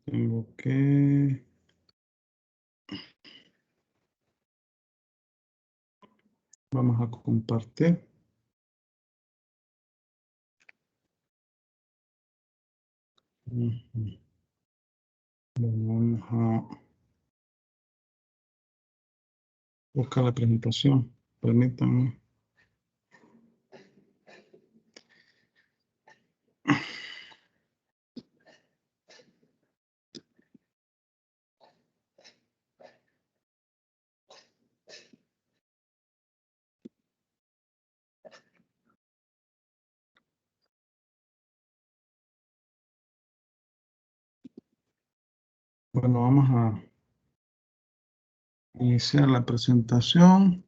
Tengo que... Vamos a compartir. Vamos a buscar la presentación. Permítanme. Bueno, vamos a iniciar la presentación.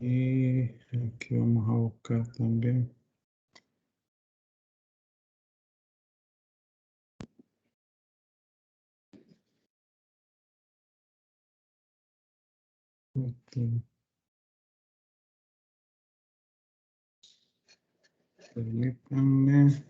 Y aquí vamos a buscar también. Permítanme.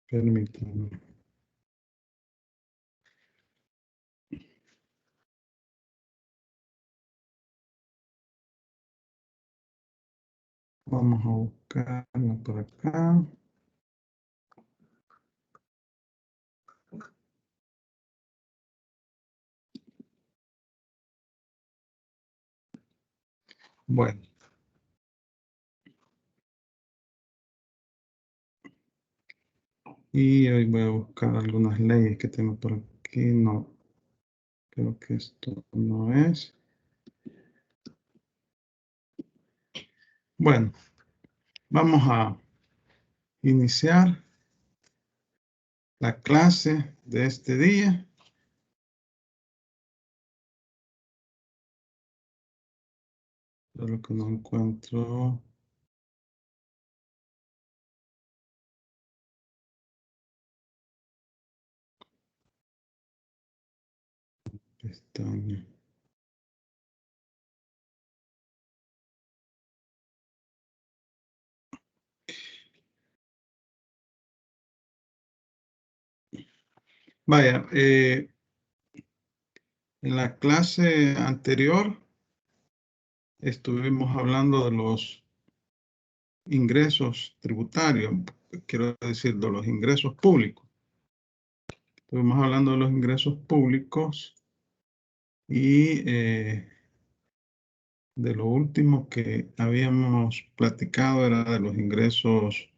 Permítanme. Vamos a buscarla por acá. Bueno. Y hoy voy a buscar algunas leyes que tengo por aquí. No, creo que esto no es. Bueno, vamos a iniciar la clase de este día. Lo que no encuentro. Pestaña. Vaya, en la clase anterior estuvimos hablando de los ingresos tributarios, quiero decir, de los ingresos públicos. Estuvimos hablando de los ingresos públicos y de lo último que habíamos platicado era de los ingresos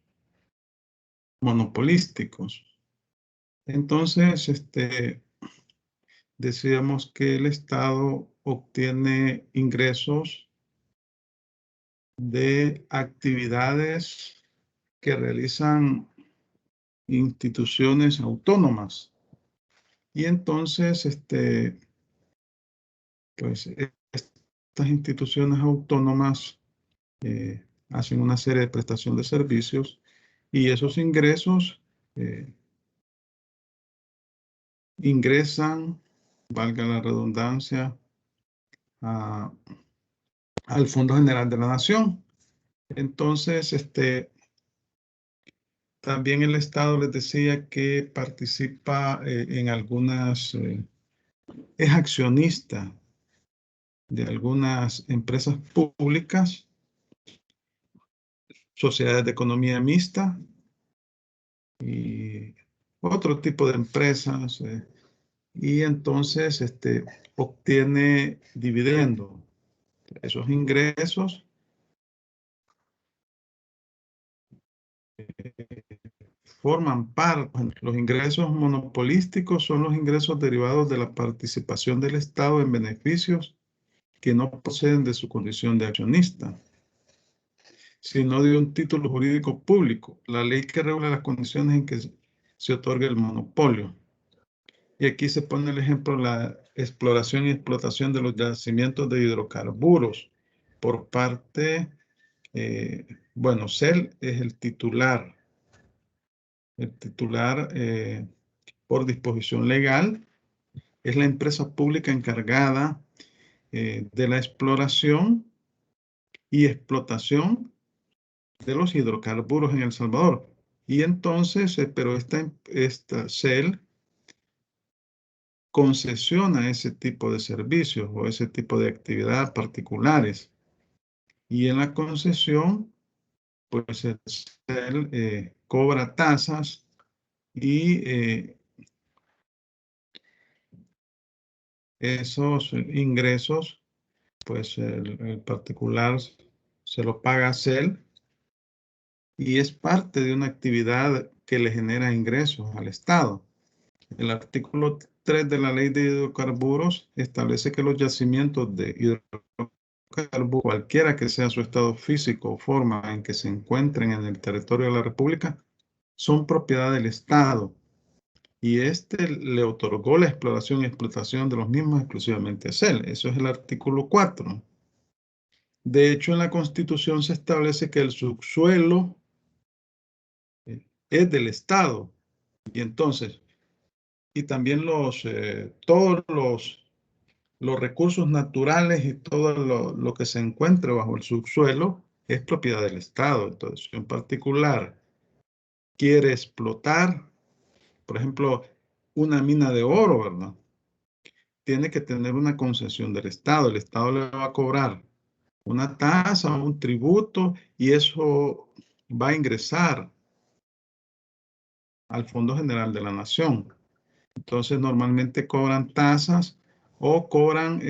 monopolísticos. Entonces, decíamos que el Estado obtiene ingresos de actividades que realizan instituciones autónomas. Y entonces, pues estas instituciones autónomas hacen una serie de prestación de servicios y esos ingresos ingresan, valga la redundancia, al Fondo General de la Nación. Entonces, también el Estado les decía que participa en algunas, es accionista de algunas empresas públicas, sociedades de economía mixta y otro tipo de empresas. Y entonces obtiene dividendo. Esos ingresos forman parte. Los ingresos monopolísticos son los ingresos derivados de la participación del Estado en beneficios que no proceden de su condición de accionista, sino de un título jurídico público, la ley que regula las condiciones en que se otorga el monopolio. Y aquí se pone el ejemplo, la exploración y explotación de los yacimientos de hidrocarburos por parte, bueno, CEL es el titular por disposición legal, es la empresa pública encargada de la exploración y explotación de los hidrocarburos en El Salvador. Y entonces, pero esta CEL concesiona ese tipo de servicios o ese tipo de actividades particulares. Y en la concesión, pues el CEL cobra tasas y esos ingresos, pues el particular se lo paga a CEL y es parte de una actividad que le genera ingresos al Estado. El artículo 3 de la Ley de Hidrocarburos establece que los yacimientos de hidrocarburos, cualquiera que sea su estado físico o forma en que se encuentren en el territorio de la República, son propiedad del Estado y este le otorgó la exploración y explotación de los mismos exclusivamente a CEL. Eso es el artículo 4. De hecho, en la Constitución se establece que el subsuelo es del Estado y entonces, y también todos los recursos naturales y todo lo que se encuentre bajo el subsuelo es propiedad del Estado. Entonces, si en particular quiere explotar, por ejemplo, una mina de oro, ¿verdad? Tiene que tener una concesión del Estado. El Estado le va a cobrar una tasa, un tributo, y eso va a ingresar al Fondo General de la Nación. Entonces, normalmente cobran tasas o cobran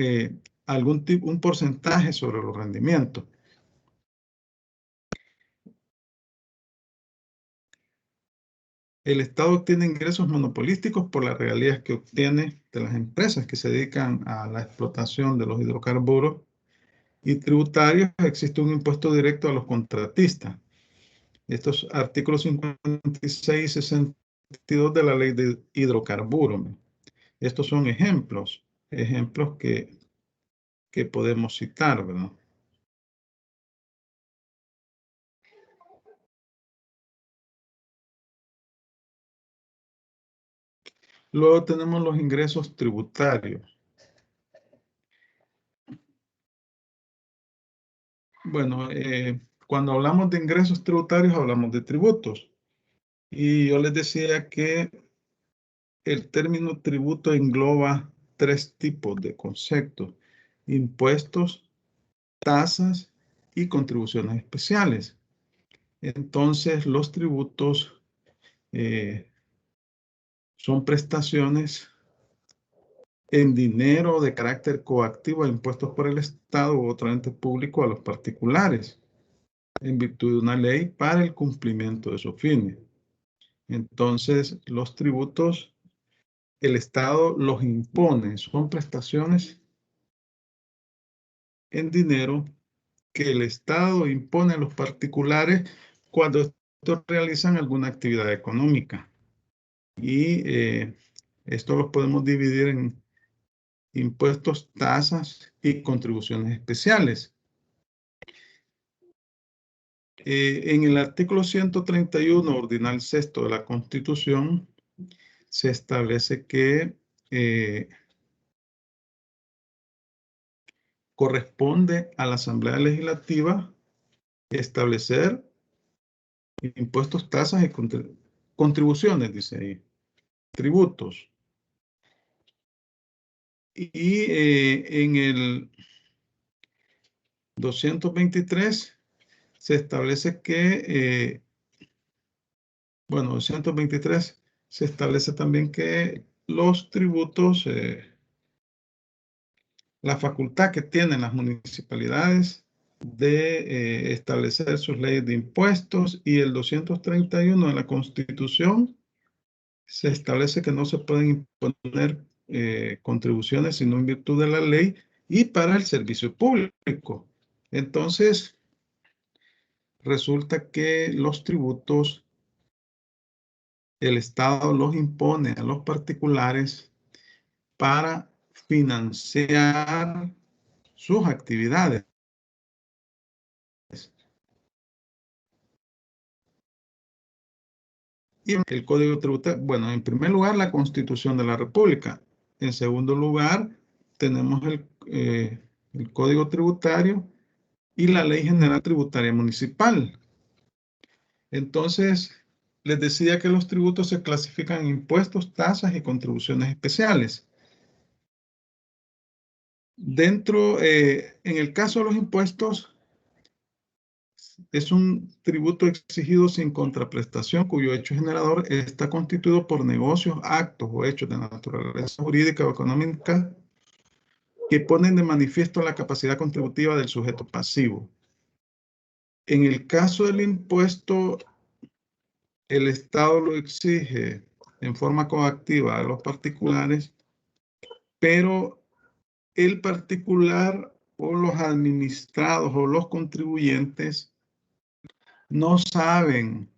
un porcentaje sobre los rendimientos. El Estado obtiene ingresos monopolísticos por las regalías que obtiene de las empresas que se dedican a la explotación de los hidrocarburos y tributarios. Existe un impuesto directo a los contratistas. Estos artículos 56 y 62 de la Ley de Hidrocarburos. Estos son ejemplos que podemos citar, ¿verdad? Luego tenemos los ingresos tributarios. Bueno, cuando hablamos de ingresos tributarios hablamos de tributos. Y yo les decía que el término tributo engloba tres tipos de conceptos: impuestos, tasas y contribuciones especiales. Entonces, los tributos son prestaciones en dinero de carácter coactivo impuestos por el Estado u otro ente público a los particulares, en virtud de una ley para el cumplimiento de sus fines. Entonces, los tributos, el Estado los impone, son prestaciones en dinero que el Estado impone a los particulares cuando estos realizan alguna actividad económica. Y esto los podemos dividir en impuestos, tasas y contribuciones especiales. En el artículo 131, ordinal sexto de la Constitución, se establece que corresponde a la Asamblea Legislativa establecer impuestos, tasas y contribuciones, dice ahí, tributos. Y en el 223 se establece que, bueno, 223 se establece también que los tributos, la facultad que tienen las municipalidades de establecer sus leyes de impuestos, y el 231 de la Constitución se establece que no se pueden imponer contribuciones sino en virtud de la ley y para el servicio público. Entonces, resulta que los tributos el Estado los impone a los particulares para financiar sus actividades. Y el Código Tributario, bueno, en primer lugar, la Constitución de la República. En segundo lugar, tenemos el Código Tributario y la Ley General Tributaria Municipal. Entonces, les decía que los tributos se clasifican en impuestos, tasas y contribuciones especiales. En el caso de los impuestos, es un tributo exigido sin contraprestación cuyo hecho generador está constituido por negocios, actos o hechos de naturaleza jurídica o económica que ponen de manifiesto la capacidad contributiva del sujeto pasivo. En el caso del impuesto, el Estado lo exige en forma coactiva a los particulares, pero el particular o los administrados o los contribuyentes no saben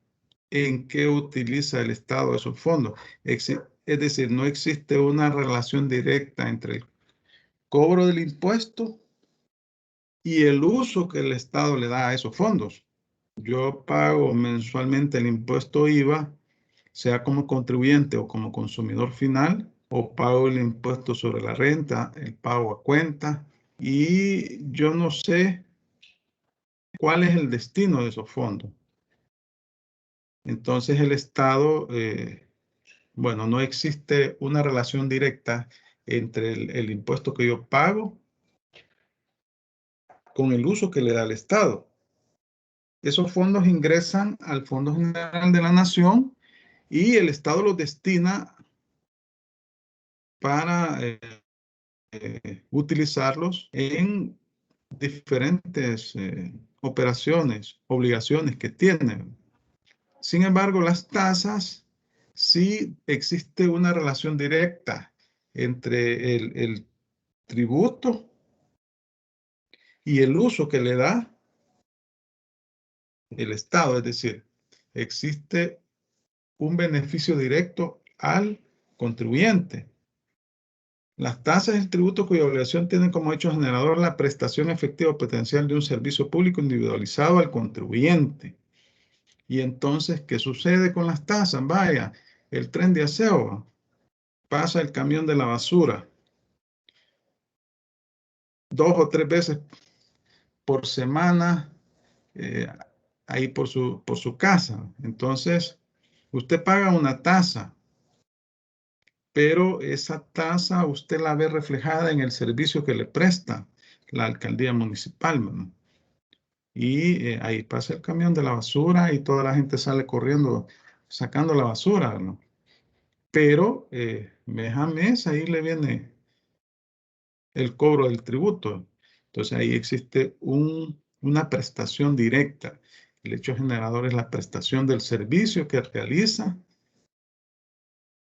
en qué utiliza el Estado esos fondos. Es decir, no existe una relación directa entre el cobro del impuesto y el uso que el Estado le da a esos fondos. Yo pago mensualmente el impuesto IVA, sea como contribuyente o como consumidor final, o pago el impuesto sobre la renta, el pago a cuenta, y yo no sé cuál es el destino de esos fondos. Entonces el Estado, bueno, no existe una relación directa entre el impuesto que yo pago con el uso que le da el Estado. Esos fondos ingresan al Fondo General de la Nación y el Estado los destina para utilizarlos en diferentes operaciones, obligaciones que tienen. Sin embargo, las tasas, sí existe una relación directa entre el tributo y el uso que le da el Estado. Es decir, existe un beneficio directo al contribuyente. Las tasas del tributo cuya obligación tienen como hecho generador la prestación efectiva o potencial de un servicio público individualizado al contribuyente. Y entonces, ¿qué sucede con las tasas? Vaya, el tren de aseo, pasa el camión de la basura 2 o 3 veces por semana ahí por su casa. Entonces, usted paga una tasa, pero esa tasa usted la ve reflejada en el servicio que le presta la alcaldía municipal, ¿no? Y ahí pasa el camión de la basura y toda la gente sale corriendo sacando la basura, ¿no? Pero mes a mes ahí le viene el cobro del tributo. Entonces ahí existe una prestación directa. El hecho generador es la prestación del servicio que realiza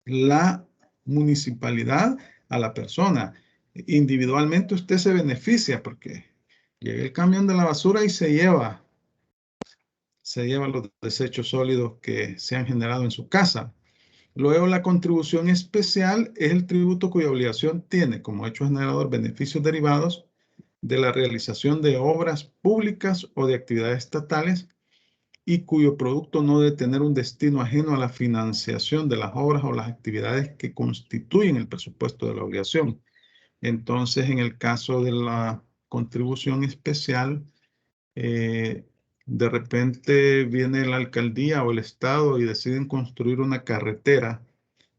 la municipalidad a la persona. Individualmente usted se beneficia porque llega el camión de la basura y se lleva los desechos sólidos que se han generado en su casa. Luego, la contribución especial es el tributo cuya obligación tiene como hecho generador beneficios derivados de la realización de obras públicas o de actividades estatales y cuyo producto no debe tener un destino ajeno a la financiación de las obras o las actividades que constituyen el presupuesto de la obligación. Entonces, en el caso de la contribución especial, de repente viene la alcaldía o el estado y deciden construir una carretera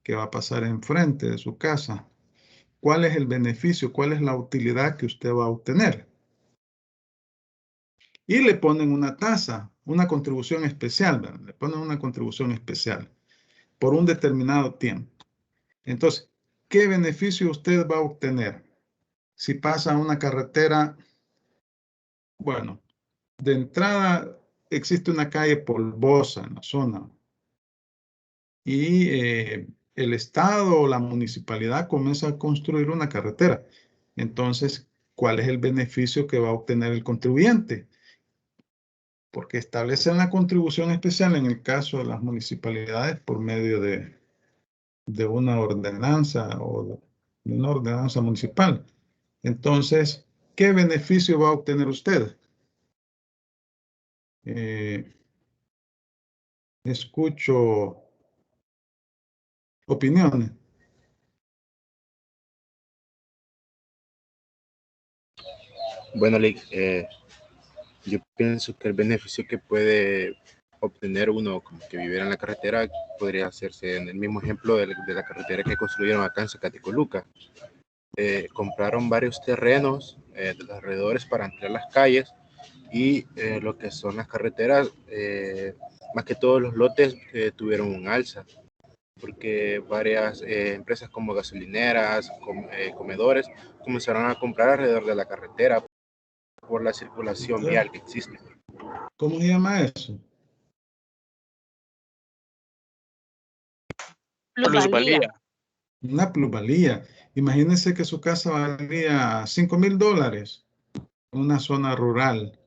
que va a pasar enfrente de su casa. ¿Cuál es el beneficio? ¿Cuál es la utilidad que usted va a obtener? Y le ponen una tasa, una contribución especial, ¿verdad? Le ponen una contribución especial por un determinado tiempo. Entonces, ¿qué beneficio usted va a obtener? Si pasa una carretera, bueno, de entrada existe una calle polvosa en la zona y el Estado o la municipalidad comienza a construir una carretera. Entonces, ¿cuál es el beneficio que va a obtener el contribuyente? Porque establecen la contribución especial en el caso de las municipalidades por medio de una ordenanza o de una ordenanza municipal. Entonces, ¿qué beneficio va a obtener usted? Escucho opiniones. Bueno, Lick, yo pienso que el beneficio que puede obtener uno como que viviera en la carretera podría hacerse en el mismo ejemplo de la carretera que construyeron acá en Zacatecoluca. Compraron varios terrenos de los alrededores para ampliar las calles y lo que son las carreteras, más que todos los lotes tuvieron un alza, porque varias empresas como gasolineras, comedores, comenzaron a comprar alrededor de la carretera por la circulación vial que existe. ¿Cómo se llama eso? Plusvalía. Una plusvalía. Imagínense que su casa valía $5,000 en una zona rural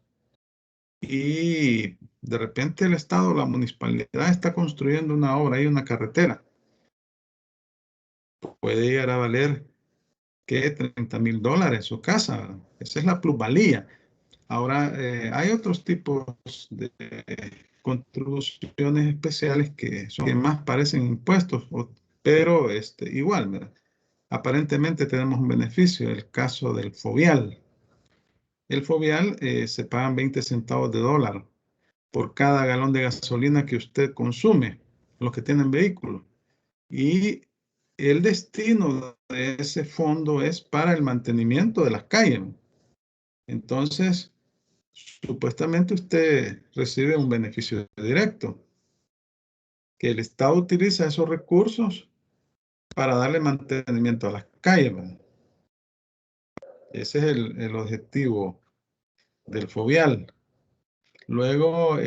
y de repente el Estado, la municipalidad está construyendo una obra, hay una carretera. Puede llegar a valer, ¿qué? $30,000 su casa, ¿verdad? Esa es la plusvalía. Ahora, hay otros tipos de contribuciones especiales que son que más parecen impuestos, pero igual, ¿verdad? Aparentemente tenemos un beneficio, el caso del fovial. El fovial se pagan 20 centavos de dólar por cada galón de gasolina que usted consume, los que tienen vehículos. Y el destino de ese fondo es para el mantenimiento de las calles. Entonces, supuestamente usted recibe un beneficio directo, que el Estado utiliza esos recursos para darle mantenimiento a las calles, ¿verdad? Ese es el objetivo del fovial. Luego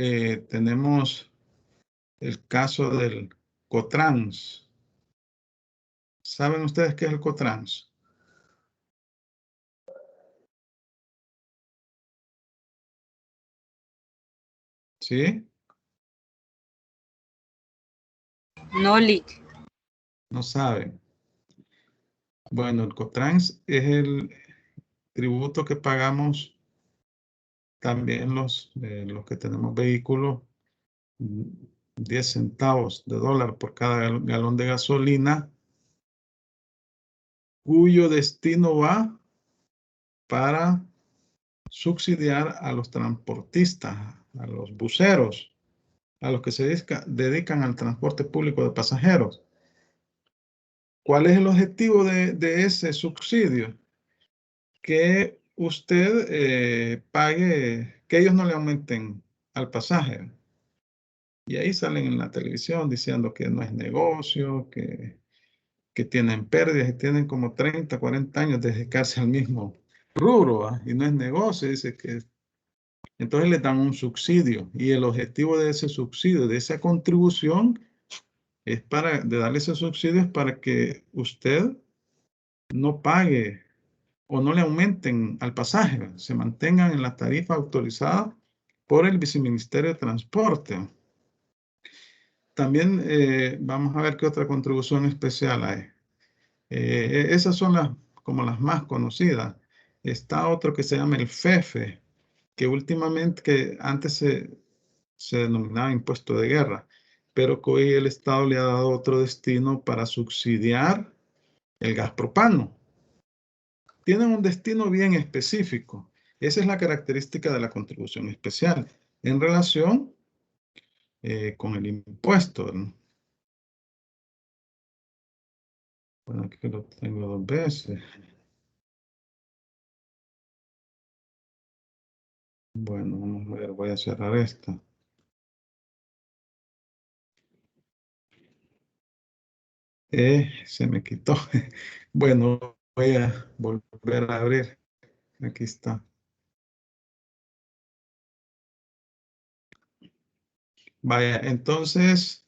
tenemos el caso del Cotrans. ¿Saben ustedes qué es el Cotrans? ¿Sí? No, Lick. No saben. Bueno, el Cotrans es el tributo que pagamos también los que tenemos vehículos, 10 centavos de dólar por cada galón de gasolina, cuyo destino va para subsidiar a los transportistas, a los buceros, a los que se dedican al transporte público de pasajeros. ¿Cuál es el objetivo de ese subsidio? Que usted pague, que ellos no le aumenten al pasaje. Y ahí salen en la televisión diciendo que no es negocio, que tienen pérdidas y tienen como 30, 40 años de dedicarse al mismo rubro, ¿va? Y no es negocio, dice que entonces le dan un subsidio y el objetivo de ese subsidio, de esa contribución, es de darle ese subsidio es para que usted no pague o no le aumenten al pasaje, ¿verdad? Se mantengan en la tarifa autorizada por el Viceministerio de Transporte. También vamos a ver qué otra contribución especial hay. Esas son como las más conocidas. Está otro que se llama el FEFE, que últimamente, que antes se denominaba impuesto de guerra, pero que hoy el Estado le ha dado otro destino para subsidiar el gas propano. Tienen un destino bien específico. Esa es la característica de la contribución especial en relación con el impuesto, ¿no? Bueno, aquí lo tengo dos veces. Bueno, vamos a ver, voy a cerrar esta. Se me quitó. Bueno, voy a volver a abrir. Aquí está. Vaya, entonces,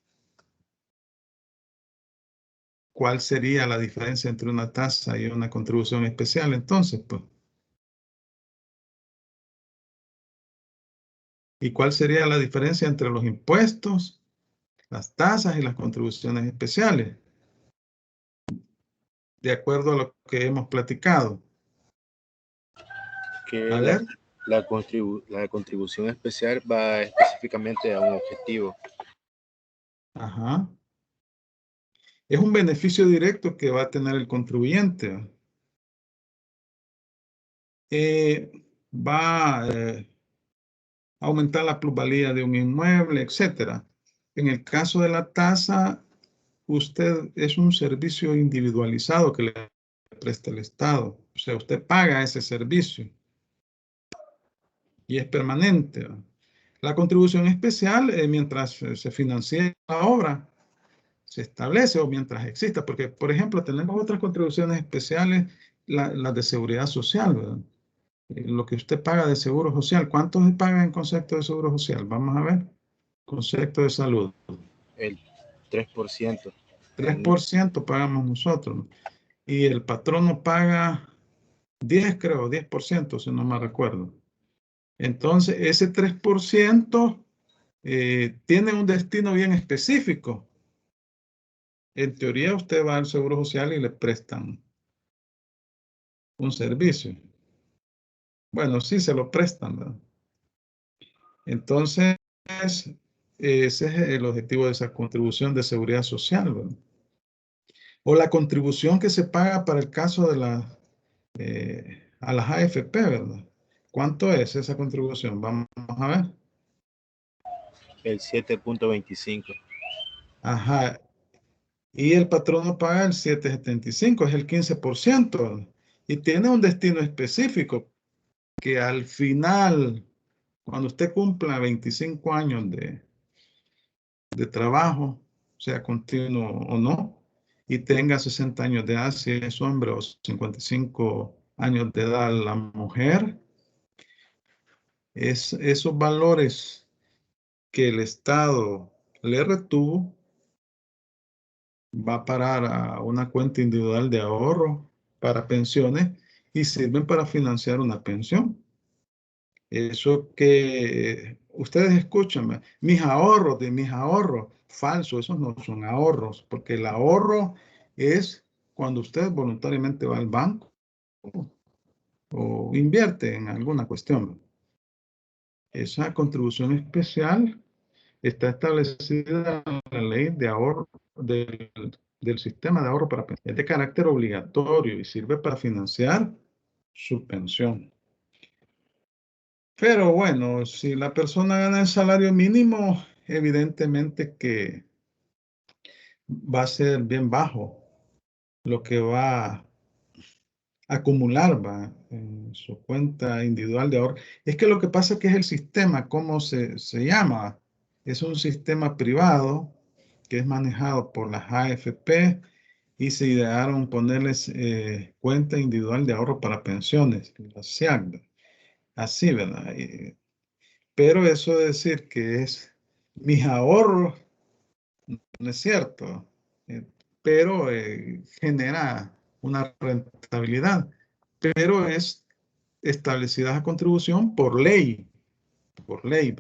¿cuál sería la diferencia entre una tasa y una contribución especial? Entonces, pues, ¿y cuál sería la diferencia entre los impuestos, las tasas y las contribuciones especiales? de acuerdo a lo que hemos platicado. Que A ver. la contribución especial va específicamente a un objetivo. Ajá. Es un beneficio directo que va a tener el contribuyente. Va a aumentar la plusvalía de un inmueble, etcétera. En el caso de la tasa, usted es un servicio individualizado que le presta el Estado. O sea, usted paga ese servicio y es permanente. La contribución especial, mientras se financie la obra, se establece o mientras exista, porque, por ejemplo, tenemos otras contribuciones especiales, las de seguridad social, ¿verdad? Lo que usted paga de seguro social. ¿Cuánto se paga en concepto de seguro social? Vamos a ver. Concepto de salud. El 3%. 3% pagamos nosotros. Y el patrono paga 10, creo, 10%, si no me recuerdo. Entonces, ese 3% tiene un destino bien específico. En teoría, usted va al Seguro Social y le prestan un servicio. Bueno, sí, se lo prestan, ¿verdad? Entonces, ese es el objetivo de esa contribución de seguridad social, ¿verdad? O la contribución que se paga para el caso de a las AFP, ¿verdad? ¿Cuánto es esa contribución? Vamos a ver. El 7.25. Ajá. Y el patrono paga el 7.75, es el 15%. Y tiene un destino específico que al final, cuando usted cumpla 25 años de trabajo, sea continuo o no, y tenga 60 años de edad, si es hombre, o 55 años de edad la mujer, esos valores que el Estado le retuvo va a parar a una cuenta individual de ahorro para pensiones y sirven para financiar una pensión. Eso que ustedes escuchan, de mis ahorros, falso, esos no son ahorros, porque el ahorro es cuando usted voluntariamente va al banco o invierte en alguna cuestión. Esa contribución especial está establecida en la ley de ahorro del sistema de ahorro para pensiones. Es de carácter obligatorio y sirve para financiar su pensión. Pero bueno, si la persona gana el salario mínimo, evidentemente que va a ser bien bajo lo que va a acumular en su cuenta individual de ahorro. Es que lo que pasa es que es el sistema, ¿cómo se llama? Es un sistema privado que es manejado por las AFP y se idearon ponerles cuenta individual de ahorro para pensiones, la SIAC, así, ¿verdad? Pero eso de decir que es mis ahorros, no es cierto, pero genera una rentabilidad, pero es establecida a contribución por ley, por ley.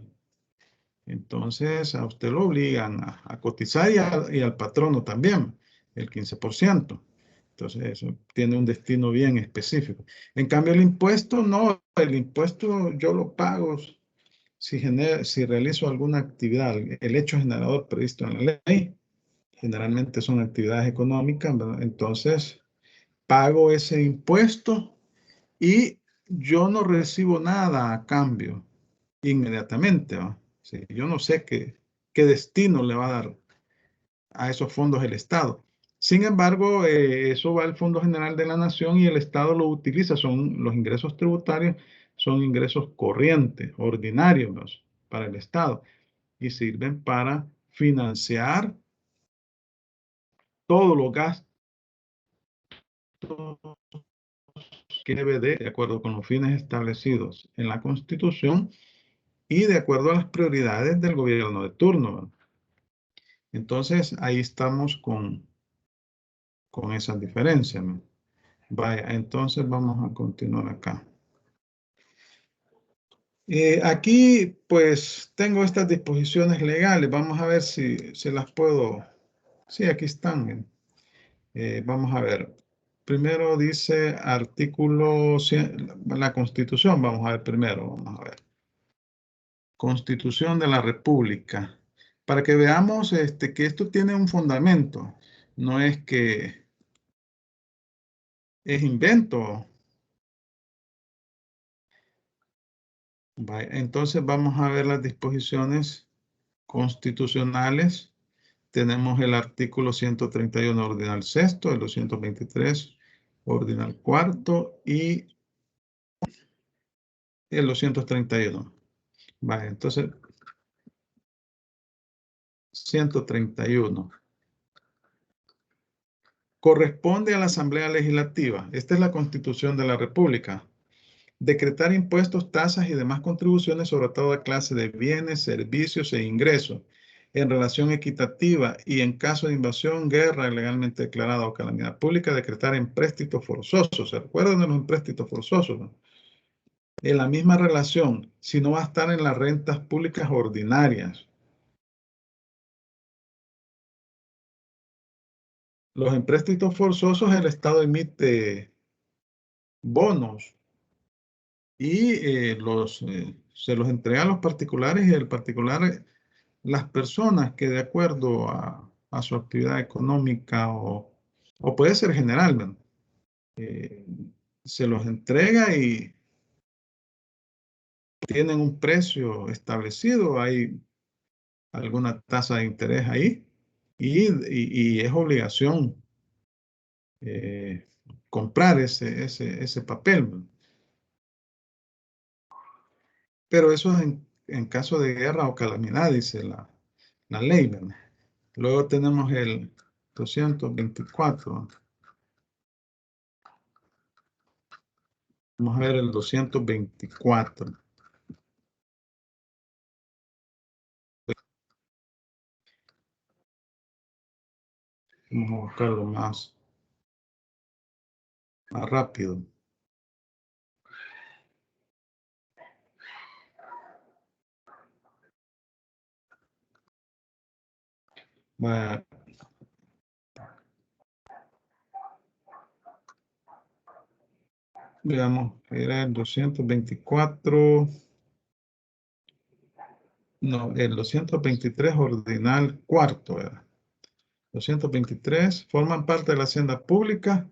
Entonces a usted lo obligan a cotizar y al patrono también, el 15%. Entonces eso tiene un destino bien específico. En cambio el impuesto no, el impuesto yo lo pago si realizo alguna actividad, el hecho generador previsto en la ley, generalmente son actividades económicas, ¿verdad? Entonces pago ese impuesto y yo no recibo nada a cambio inmediatamente, ¿va? Sí, yo no sé qué destino le va a dar a esos fondos el Estado. Sin embargo, eso va al Fondo General de la Nación y el Estado lo utiliza, son los ingresos tributarios, son ingresos corrientes, ordinarios para el Estado y sirven para financiar todos los gastos que debe de acuerdo con los fines establecidos en la Constitución y de acuerdo a las prioridades del gobierno de turno. Entonces, ahí estamos con esas diferencias. Vaya, entonces vamos a continuar acá. Aquí, pues, tengo estas disposiciones legales. Vamos a ver si se las puedo. Sí, aquí están. Vamos a ver. Primero dice artículo, la Constitución, vamos a ver primero, vamos a ver. Constitución de la República. Para que veamos que esto tiene un fundamento, no es que es invento. Entonces vamos a ver las disposiciones constitucionales. Tenemos el artículo 131 ordinal sexto, el 223 ordinal cuarto y el 231. Vale, entonces 131. Corresponde a la Asamblea Legislativa. Esta es la Constitución de la República. Decretar impuestos, tasas y demás contribuciones sobre toda clase de bienes, servicios e ingresos en relación equitativa y en caso de invasión, guerra ilegalmente declarada o calamidad pública, decretar empréstitos forzosos. ¿Se acuerdan de los empréstitos forzosos? ¿No? En la misma relación, si no va a estar en las rentas públicas ordinarias. Los empréstitos forzosos, el Estado emite bonos y se los entrega a los particulares y el particular, las personas que de acuerdo a su actividad económica o puede ser general, ¿no? Se los entrega y tienen un precio establecido, hay alguna tasa de interés ahí y es obligación comprar ese papel, ¿no? Pero eso es en caso de guerra o calamidad, dice la ley, ¿verdad? Luego tenemos el 224. Vamos a ver el 224. Vamos a buscarlo más rápido. Vaya, veamos, era el 224. No, el 223 ordinal cuarto era. 223 forman parte de la hacienda pública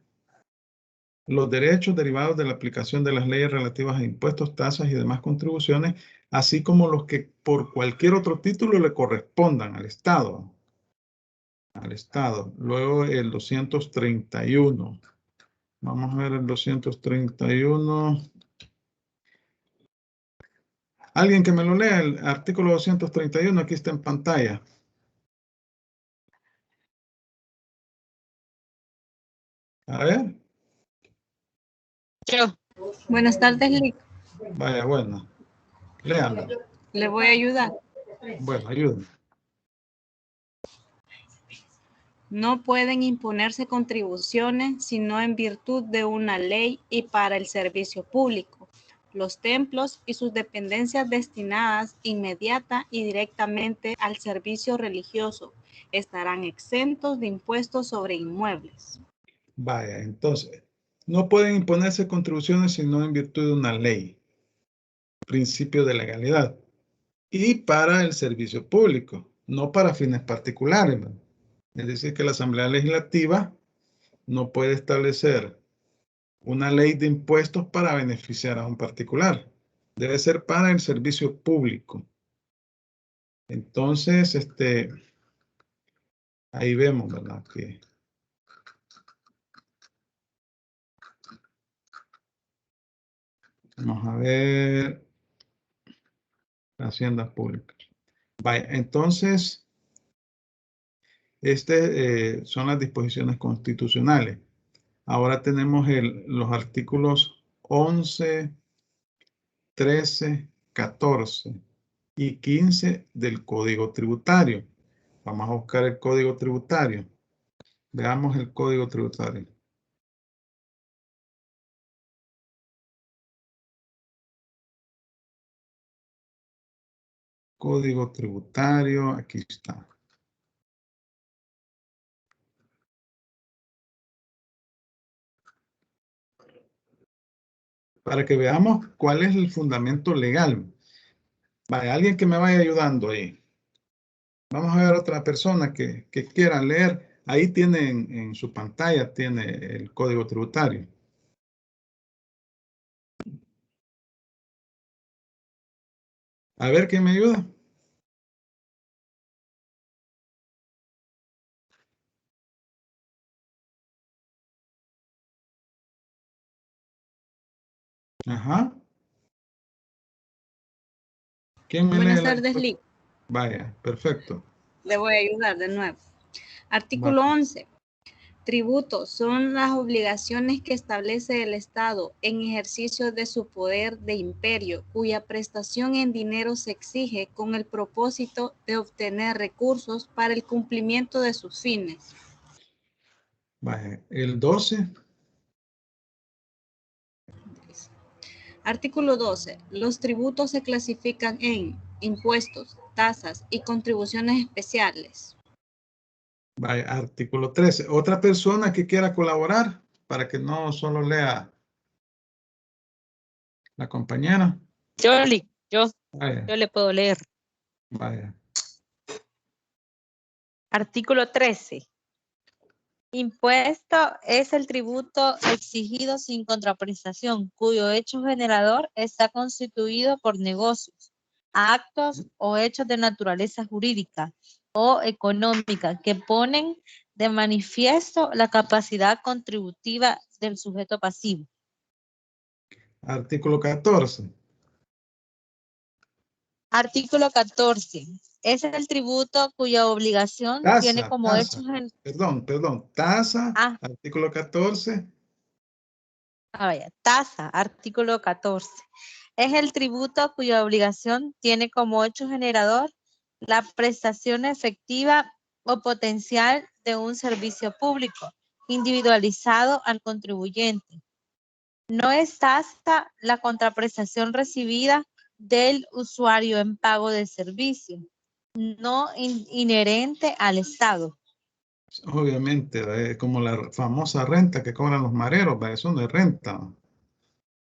los derechos derivados de la aplicación de las leyes relativas a impuestos, tasas y demás contribuciones, así como los que por cualquier otro título le correspondan al Estado. Al Estado. Luego el 231. Vamos a ver el 231. Alguien que me lo lea, el artículo 231, aquí está en pantalla. A ver. Yo. Buenas tardes, Lick. Vaya, bueno. Léanlo. Le voy a ayudar. Bueno, ayúdenme. No pueden imponerse contribuciones sino en virtud de una ley y para el servicio público. Los templos y sus dependencias destinadas inmediata y directamente al servicio religioso estarán exentos de impuestos sobre inmuebles. Vaya, entonces, no pueden imponerse contribuciones sino en virtud de una ley, principio de legalidad, y para el servicio público, no para fines particulares, ¿no? Es decir, que la Asamblea Legislativa no puede establecer una ley de impuestos para beneficiar a un particular. Debe ser para el servicio público. Entonces, ahí vemos, ¿verdad? Que vamos a ver haciendas públicas. Vaya, entonces, son las disposiciones constitucionales. Ahora tenemos los artículos 11, 13, 14 y 15 del Código Tributario. Vamos a buscar el Código Tributario. Veamos el Código Tributario. Código Tributario, aquí está. para que veamos cuál es el fundamento legal. Vaya, alguien que me vaya ayudando ahí. Vamos a ver otra persona que quiera leer. Ahí tienen en su pantalla, tiene el Código Tributario. A ver, ¿quién me ayuda? Ajá. ¿Quién me Buenas lee la tardes, Lick. Vaya, perfecto. Le voy a ayudar de nuevo. Artículo Vaya. 11. Tributos son las obligaciones que establece el Estado en ejercicio de su poder de imperio, cuya prestación en dinero se exige con el propósito de obtener recursos para el cumplimiento de sus fines. Vaya, el 12. Artículo 12. Los tributos se clasifican en impuestos, tasas y contribuciones especiales. Vaya, artículo 13. Otra persona que quiera colaborar para que no solo lea la compañera. Yo Vaya, le puedo leer. vaya. Artículo 13. Impuesto es el tributo exigido sin contraprestación, cuyo hecho generador está constituido por negocios, actos o hechos de naturaleza jurídica o económica que ponen de manifiesto la capacidad contributiva del sujeto pasivo. Artículo 14. Artículo 14. Es el tributo cuya obligación tiene como hechos en... Perdón. Tasa, Ah, artículo 14. vaya, tasa, artículo 14. Es el tributo cuya obligación tiene como hecho generador la prestación efectiva o potencial de un servicio público individualizado al contribuyente. No es tasa la contraprestación recibida del usuario en pago de servicio, no inherente al Estado. Obviamente, como la famosa renta que cobran los mareros, vaya, eso no es renta.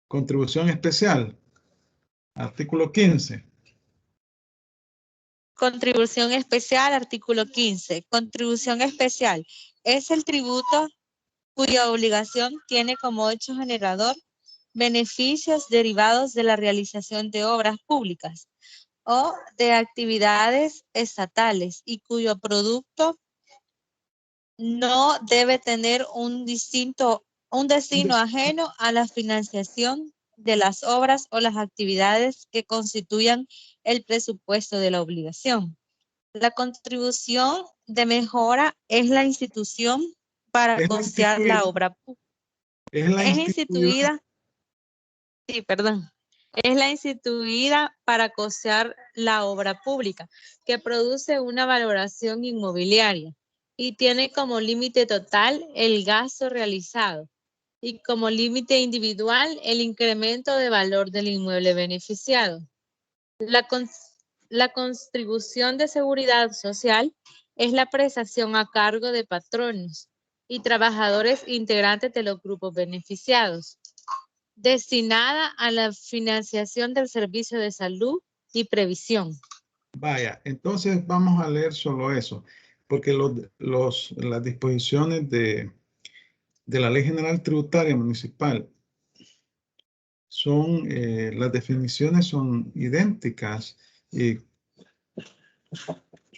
Contribución especial, artículo 15. Contribución especial, artículo 15. Contribución especial es el tributo cuya obligación tiene como hecho generador beneficios derivados de la realización de obras públicas o de actividades estatales y cuyo producto no debe tener un destino ajeno a la financiación de las obras o las actividades que constituyan el presupuesto de la obligación. La contribución de mejora es la institución para Es la costear la instituida. obra pública. Es la Es instituida. Es la instituida para costear la obra pública, que produce una valoración inmobiliaria y tiene como límite total el gasto realizado y como límite individual el incremento de valor del inmueble beneficiado. La contribución de seguridad social es la prestación a cargo de patronos y trabajadores integrantes de los grupos beneficiados, destinada a la financiación del servicio de salud y previsión. Vaya, entonces vamos a leer solo eso, porque las disposiciones de la Ley General Tributaria Municipal son, las definiciones son idénticas, y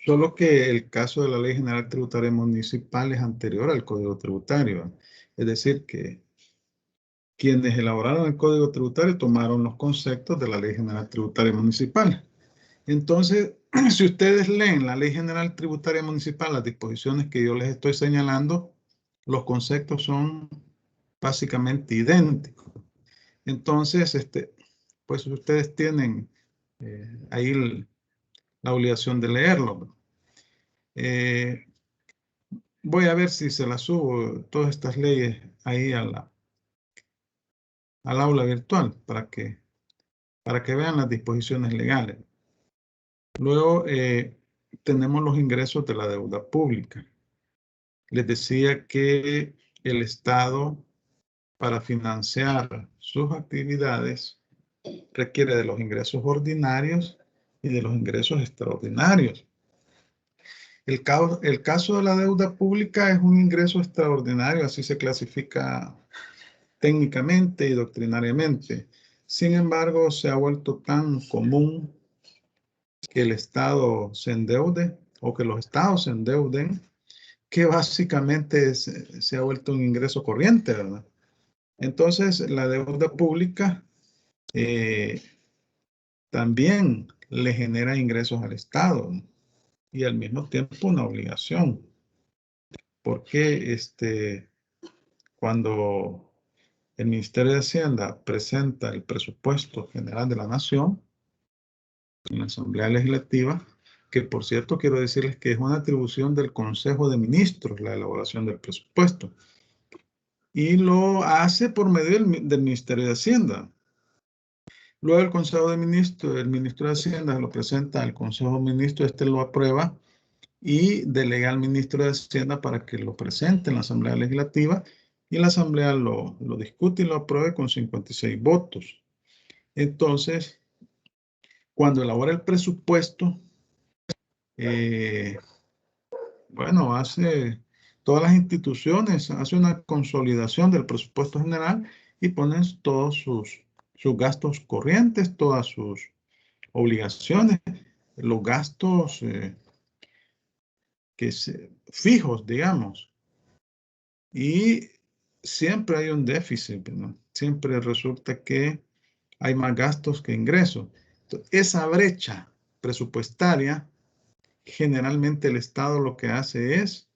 solo que el caso de la Ley General Tributaria Municipal es anterior al Código Tributario. Es decir, que quienes elaboraron el Código Tributario tomaron los conceptos de la Ley General Tributaria Municipal. Entonces, si ustedes leen la Ley General Tributaria Municipal, las disposiciones que yo les estoy señalando, los conceptos son básicamente idénticos. Entonces, pues ustedes tienen ahí la obligación de leerlo. Voy a ver si se las subo, todas estas leyes, ahí al aula virtual para que vean las disposiciones legales. Luego tenemos los ingresos de la deuda pública. Les decía que el Estado para financiar sus actividades requiere de los ingresos ordinarios y de los ingresos extraordinarios. El caso de la deuda pública es un ingreso extraordinario, así se clasifica técnicamente y doctrinariamente. Sin embargo, se ha vuelto tan común que el Estado se endeude o que los estados se endeuden, que básicamente se ha vuelto un ingreso corriente, ¿verdad? Entonces, la deuda pública también le genera ingresos al Estado, ¿no? Y al mismo tiempo una obligación. Porque cuando el Ministerio de Hacienda presenta el presupuesto general de la Nación en la Asamblea Legislativa, que por cierto quiero decirles que es una atribución del Consejo de Ministros la elaboración del presupuesto, y lo hace por medio del Ministerio de Hacienda. Luego el Consejo de Ministros, el Ministro de Hacienda lo presenta al Consejo de Ministros, lo aprueba y delega al Ministro de Hacienda para que lo presente en la Asamblea Legislativa, y la Asamblea lo discute y lo apruebe con 56 votos. Entonces, cuando elabora el presupuesto, bueno, todas las instituciones hace una consolidación del presupuesto general y ponen todos sus gastos corrientes, todas sus obligaciones, los gastos fijos, digamos. Y siempre hay un déficit, ¿no? Siempre resulta que hay más gastos que ingresos. Entonces, esa brecha presupuestaria, generalmente el Estado lo que hace es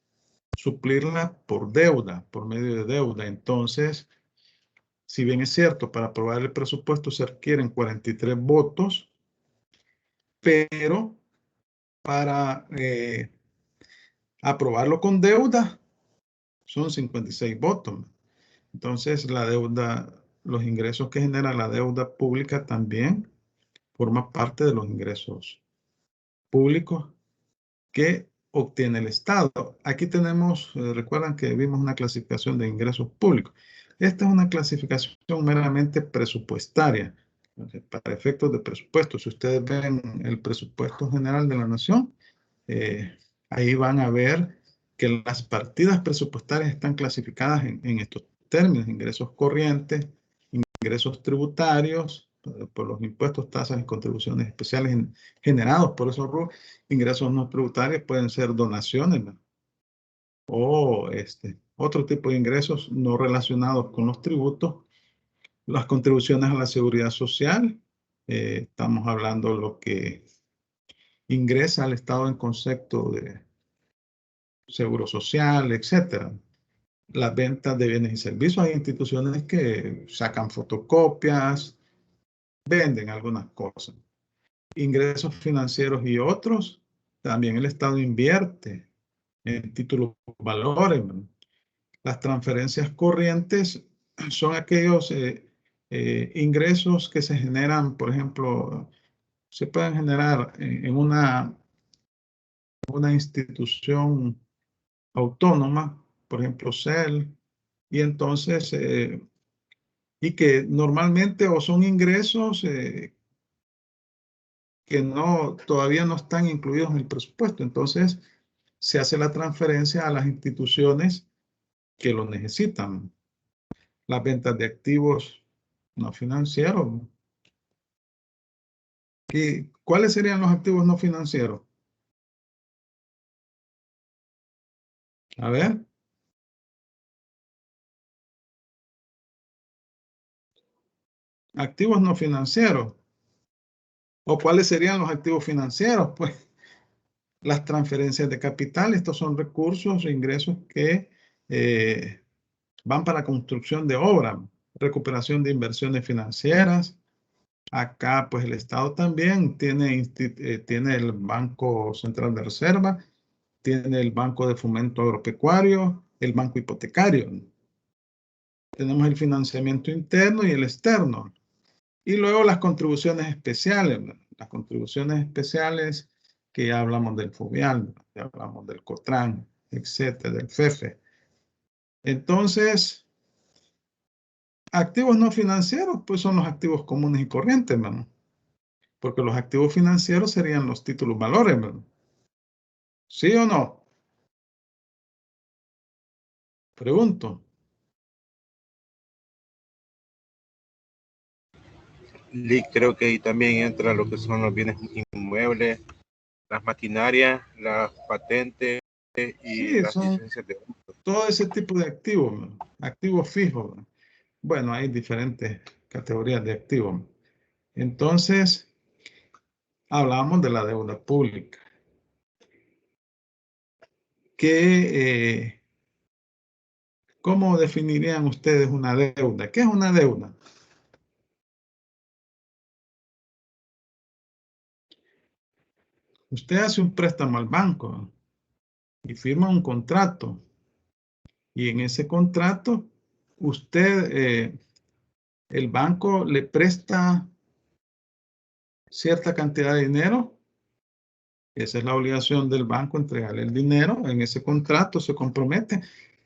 suplirla por deuda, por medio de deuda. Entonces, si bien es cierto, para aprobar el presupuesto se requieren 43 votos, pero para aprobarlo con deuda son 56 votos. Entonces, la deuda, los ingresos que genera la deuda pública también forma parte de los ingresos públicos que obtiene el Estado. Aquí tenemos, recuerdan que vimos una clasificación de ingresos públicos. Esta es una clasificación meramente presupuestaria, para efectos de presupuesto. Si ustedes ven el presupuesto general de la Nación, ahí van a ver que las partidas presupuestarias están clasificadas en estos términos: ingresos corrientes, ingresos tributarios, por los impuestos, tasas y contribuciones especiales generados por esos rubros. Ingresos no tributarios pueden ser donaciones, ¿no? O otro tipo de ingresos no relacionados con los tributos. Las contribuciones a la seguridad social, estamos hablando de lo que ingresa al Estado en concepto de seguro social, etcétera. Las ventas de bienes y servicios, hay instituciones que sacan fotocopias, venden algunas cosas. Ingresos financieros y otros, también el Estado invierte en títulos valores. Las transferencias corrientes son aquellos ingresos que se generan, por ejemplo, se pueden generar en una institución autónoma, por ejemplo, CEL, y entonces, y que normalmente o son ingresos que todavía no están incluidos en el presupuesto. Entonces, se hace la transferencia a las instituciones que lo necesitan. Las ventas de activos no financieros. ¿Y cuáles serían los activos no financieros? A ver. Activos no financieros. ¿O cuáles serían los activos financieros? Pues las transferencias de capital. Estos son recursos e ingresos que van para construcción de obra, recuperación de inversiones financieras. Acá, pues el Estado también tiene el Banco Central de Reserva, tiene el Banco de Fomento Agropecuario, el Banco Hipotecario. Tenemos el financiamiento interno y el externo. Y luego las contribuciones especiales. Las contribuciones especiales, que ya hablamos del FOVIAL, ya hablamos del COTRAN, etcétera, del FEFE. Entonces, Activos no financieros, pues son los activos comunes y corrientes, hermano. Porque los activos financieros serían los títulos valores, hermano. ¿Sí o no? Pregunto. Creo que ahí también entra lo que son los bienes inmuebles, las maquinarias, las patentes y Sí, las son licencias de uso. todo ese tipo de activos, ¿no? Activos fijos, ¿no? Bueno, hay diferentes categorías de activos. Entonces, hablamos de la deuda pública. ¿Cómo definirían ustedes una deuda? ¿Qué es una deuda? Usted hace un préstamo al banco y firma un contrato. Y en ese contrato, usted, el banco le presta cierta cantidad de dinero. Esa es la obligación del banco, entregarle el dinero. En ese contrato se compromete.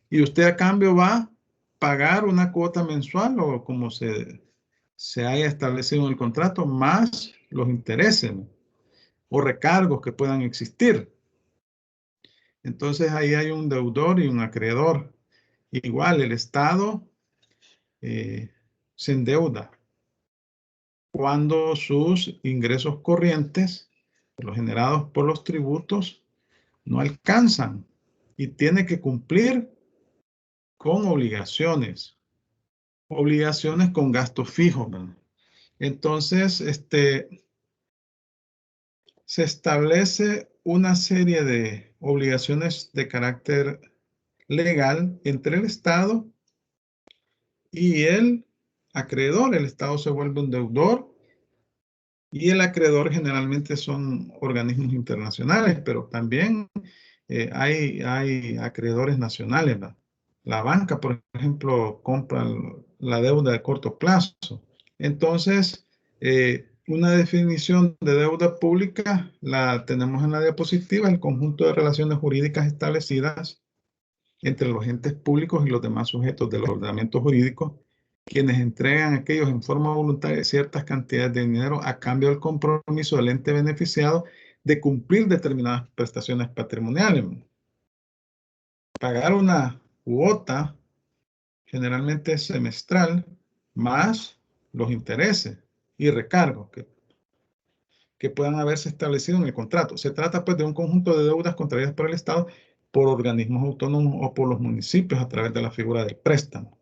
Y usted a cambio va a pagar una cuota mensual o como se haya establecido en el contrato, más los intereses, ¿no? O recargos que puedan existir. Entonces ahí hay un deudor y un acreedor. Igual el Estado se endeuda cuando sus ingresos corrientes, los generados por los tributos, no alcanzan y tiene que cumplir con obligaciones con gastos fijos, ¿verdad? Entonces, se establece una serie de obligaciones de carácter legal entre el Estado y el acreedor. El Estado se vuelve un deudor y el acreedor generalmente son organismos internacionales, pero también hay acreedores nacionales, ¿verdad? La banca, por ejemplo, compra la deuda de corto plazo. Entonces, una definición de deuda pública la tenemos en la diapositiva, el conjunto de relaciones jurídicas establecidas entre los entes públicos y los demás sujetos del ordenamiento jurídico, quienes entregan a aquellos en forma voluntaria ciertas cantidades de dinero a cambio del compromiso del ente beneficiado de cumplir determinadas prestaciones patrimoniales. Pagar una cuota generalmente semestral más los intereses y recargos que puedan haberse establecido en el contrato. Se trata pues de un conjunto de deudas contraídas por el Estado, por organismos autónomos o por los municipios a través de la figura del préstamo.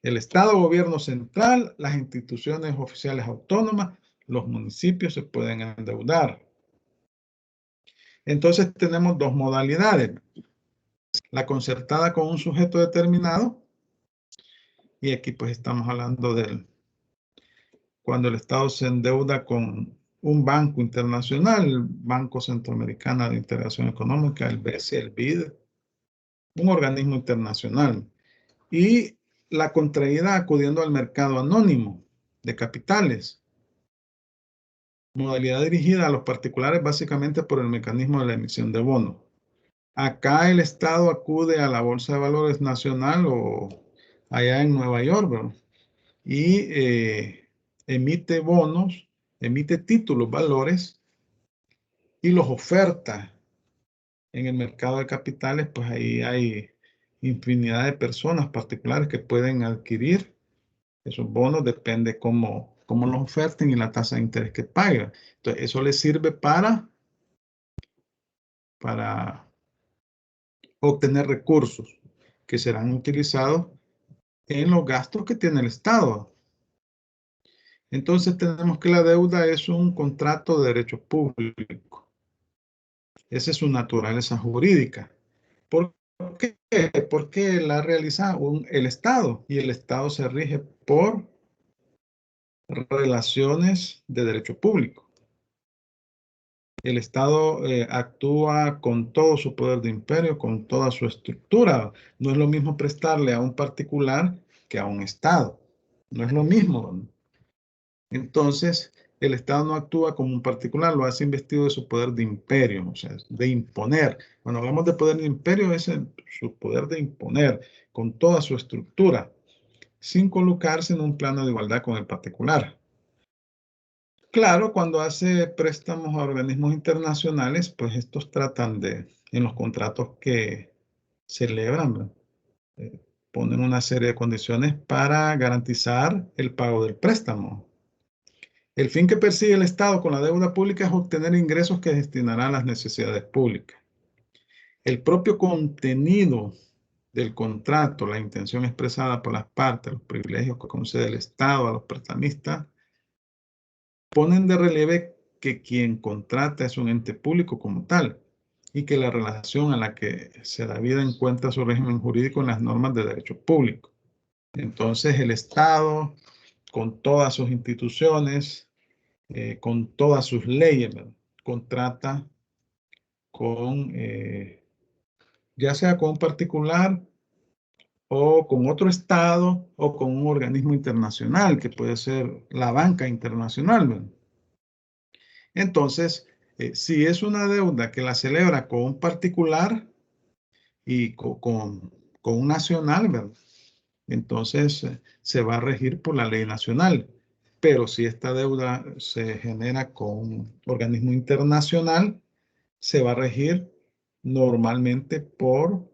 El Estado, gobierno central, las instituciones oficiales autónomas, los municipios se pueden endeudar. Entonces tenemos dos modalidades. La concertada con un sujeto determinado, y aquí pues estamos hablando del cuando el Estado se endeuda con un banco internacional, el Banco Centroamericano de Integración Económica, el BCE, el BID, un organismo internacional. Y la contraída acudiendo al mercado anónimo de capitales, modalidad dirigida a los particulares básicamente por el mecanismo de la emisión de bonos. Acá el Estado acude a la Bolsa de Valores Nacional o allá en Nueva York, ¿verdad? Y emite bonos, emite títulos, valores y los oferta en el mercado de capitales. Pues ahí hay infinidad de personas particulares que pueden adquirir esos bonos, depende cómo los oferten y la tasa de interés que pagan. Entonces eso les sirve para obtener recursos que serán utilizados en los gastos que tiene el Estado. Entonces tenemos que la deuda es un contrato de derecho público. Esa es su naturaleza jurídica. ¿Por qué? Porque la realiza el Estado y el Estado se rige por relaciones de derecho público. El Estado actúa con todo su poder de imperio, con toda su estructura. No es lo mismo prestarle a un particular que a un Estado. No es lo mismo. Entonces, el Estado no actúa como un particular, lo hace investido de su poder de imperio, o sea, de imponer. Cuando hablamos de poder de imperio, es su poder de imponer con toda su estructura. sin colocarse en un plano de igualdad con el particular. Claro, cuando hace préstamos a organismos internacionales, pues estos tratan de, en los contratos que celebran, ponen una serie de condiciones para garantizar el pago del préstamo. El fin que persigue el Estado con la deuda pública es obtener ingresos que destinarán a las necesidades públicas. El propio contenido del contrato, la intención expresada por las partes, los privilegios que concede el Estado a los prestamistas, ponen de relieve que quien contrata es un ente público como tal y que la relación a la que se da vida encuentra su régimen jurídico en las normas de derecho público. Entonces el Estado, con todas sus instituciones, con todas sus leyes, ¿verdad?, contrata con, ya sea con un particular o con otro Estado o con un organismo internacional, que puede ser la banca internacional, ¿verdad? Entonces, si es una deuda que la celebra con un particular y con un nacional, ¿verdad?, entonces se va a regir por la ley nacional. Pero si esta deuda se genera con un organismo internacional, se va a regir normalmente por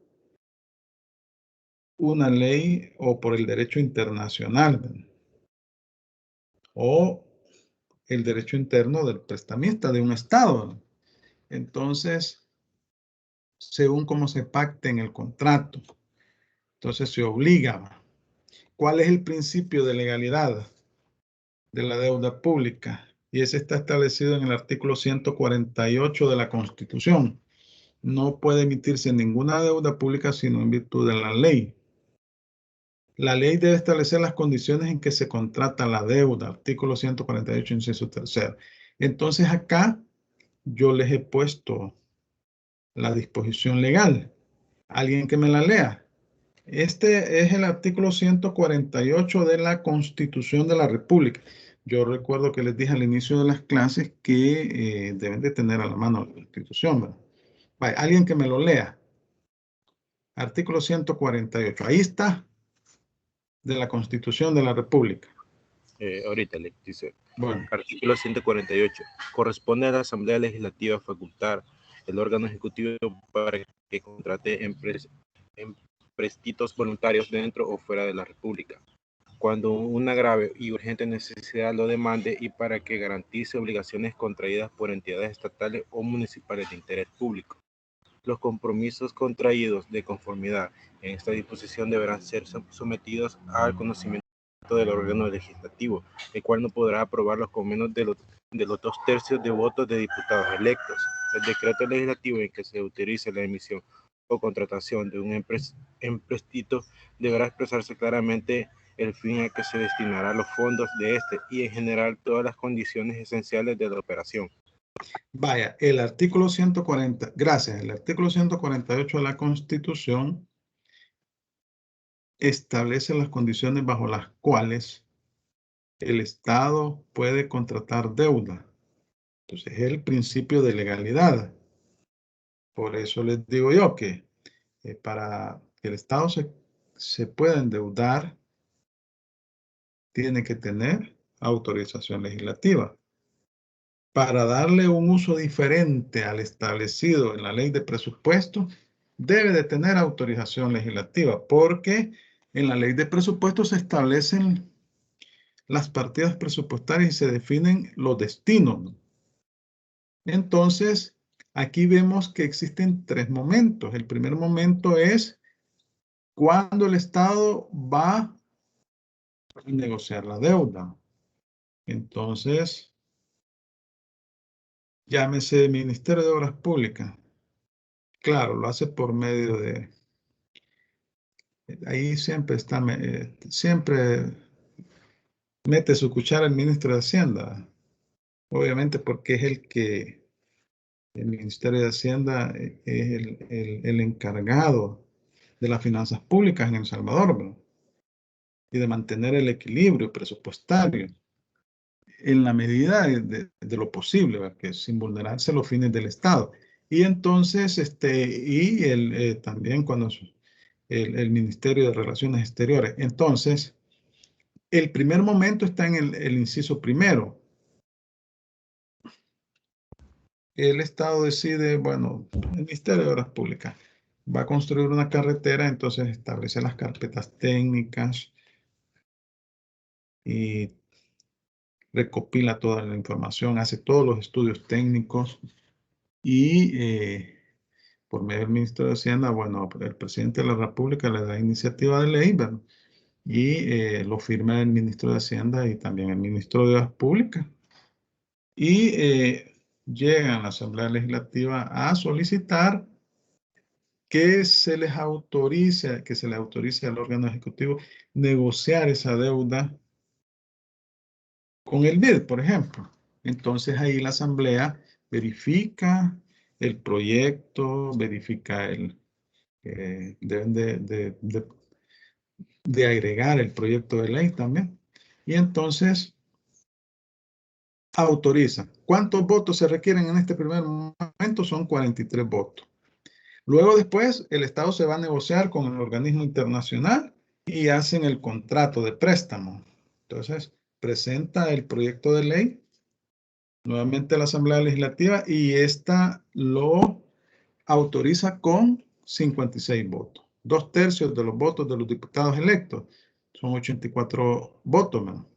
una ley o por el derecho internacional, ¿verdad?, o el derecho interno del prestamista de un Estado, ¿verdad? Entonces, según cómo se pacte en el contrato, entonces se obliga. ¿Cuál es el principio de legalidad de la deuda pública? Y ese está establecido en el artículo 148 de la Constitución. No puede emitirse ninguna deuda pública sino en virtud de la ley. La ley debe establecer las condiciones en que se contrata la deuda, artículo 148, inciso tercero. Entonces acá yo les he puesto la disposición legal. ¿Alguien que me la lea? Este es el artículo 148 de la Constitución de la República. Yo recuerdo que les dije al inicio de las clases que deben de tener a la mano la Constitución, ¿verdad? Vaya, alguien que me lo lea. Artículo 148. Ahí está, de la Constitución de la República. Ahorita le dice, Bueno, artículo 148. Corresponde a la Asamblea Legislativa facultar el órgano ejecutivo para que contrate empréstitos voluntarios dentro o fuera de la República, cuando una grave y urgente necesidad lo demande, y para que garantice obligaciones contraídas por entidades estatales o municipales de interés público. Los compromisos contraídos de conformidad en esta disposición deberán ser sometidos al conocimiento del órgano legislativo, el cual no podrá aprobarlos con menos de los 2/3 de votos de diputados electos. El decreto legislativo en que se autorice la emisión o contratación de un empréstito deberá expresarse claramente el fin a que se destinará los fondos de este y en general todas las condiciones esenciales de la operación. vaya, el artículo 140, gracias, el artículo 148 de la Constitución establece las condiciones bajo las cuales el Estado puede contratar deuda. Entonces, es el principio de legalidad. Por eso les digo yo que para que el Estado se pueda endeudar, tiene que tener autorización legislativa. Para darle un uso diferente al establecido en la ley de presupuesto, debe de tener autorización legislativa, porque en la ley de presupuesto se establecen las partidas presupuestarias y se definen los destinos. Entonces, aquí vemos que existen tres momentos. El primer momento es cuando el Estado va a negociar la deuda. Entonces, llámese Ministerio de Obras Públicas. Claro, lo hace por medio de... Ahí siempre está, siempre mete su cuchara el ministro de Hacienda. Obviamente porque es el Ministerio de Hacienda es el encargado de las finanzas públicas en El Salvador, ¿verdad?, y de mantener el equilibrio presupuestario en la medida de lo posible, ¿verdad?, que sin vulnerarse los fines del Estado. Y entonces, también cuando el Ministerio de Relaciones Exteriores. Entonces, El primer momento está en el inciso primero. El Estado decide, bueno, el Ministerio de Obras Públicas va a construir una carretera, entonces establece las carpetas técnicas y recopila toda la información, hace todos los estudios técnicos y por medio del Ministro de Hacienda, bueno, el presidente de la República le da iniciativa de ley, ¿verdad? Y lo firma el Ministro de Hacienda y también el Ministro de Obras Públicas. Y llega a la Asamblea Legislativa a solicitar que se les autorice, que se le autorice al órgano ejecutivo negociar esa deuda con el BID, por ejemplo. Entonces ahí la Asamblea verifica el proyecto, verifica deben de agregar el proyecto de ley también. Y entonces autoriza. ¿Cuántos votos se requieren en este primer momento? Son 43 votos. Luego después el Estado se va a negociar con el organismo internacional y hacen el contrato de préstamo. Entonces presenta el proyecto de ley nuevamente a la Asamblea Legislativa y esta lo autoriza con 56 votos. 2/3 de los votos de los diputados electos. Son 84 votos, ¿no?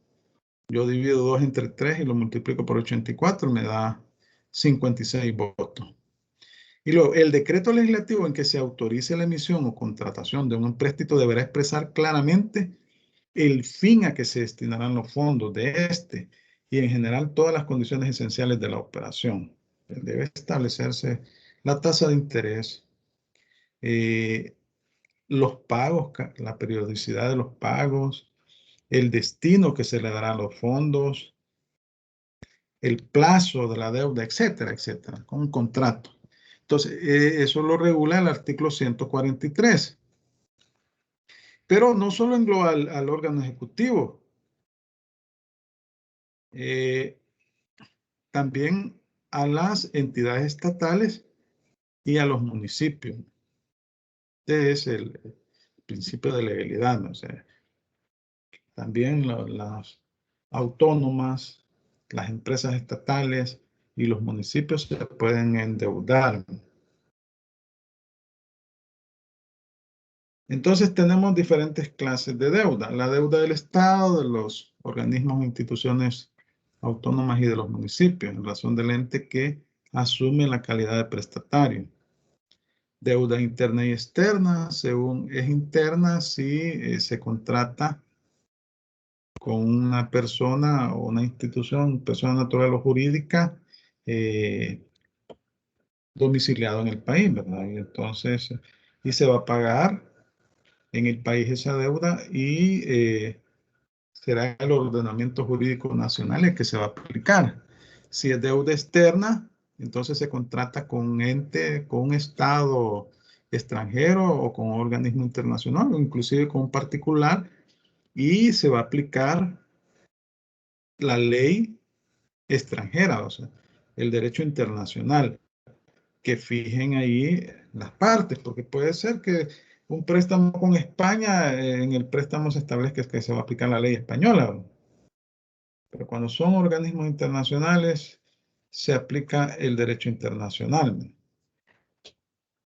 Yo divido 2 entre 3 y lo multiplico por 84, me da 56 votos. Y luego, el decreto legislativo en que se autorice la emisión o contratación de un empréstito deberá expresar claramente el fin a que se destinarán los fondos de este y en general todas las condiciones esenciales de la operación. Debe establecerse la tasa de interés, los pagos, la periodicidad de los pagos, el destino que se le dará a los fondos, el plazo de la deuda, etcétera, etcétera, con un contrato. Entonces, eso lo regula el artículo 143. Pero no solo engloba al órgano ejecutivo, también a las entidades estatales y a los municipios. Este es el principio de legalidad, ¿no? O sea, también las autónomas, las empresas estatales y los municipios se pueden endeudar. Entonces tenemos diferentes clases de deuda. La deuda del Estado, de los organismos e instituciones autónomas y de los municipios, en razón del ente que asume la calidad de prestatario. Deuda interna y externa, según es interna si se contrata con una persona o una institución, persona natural o jurídica, domiciliado en el país, ¿verdad? Y entonces, y se va a pagar en el país esa deuda y será el ordenamiento jurídico nacional el que se va a aplicar. Si es deuda externa, entonces se contrata con un ente, con un Estado extranjero o con un organismo internacional o inclusive con un particular y se va a aplicar la ley extranjera, o sea, el derecho internacional, que fijen ahí las partes, porque puede ser que un préstamo con España, en el préstamo se establezca que se va a aplicar la ley española, ¿no? Pero cuando son organismos internacionales, se aplica el derecho internacional, ¿no?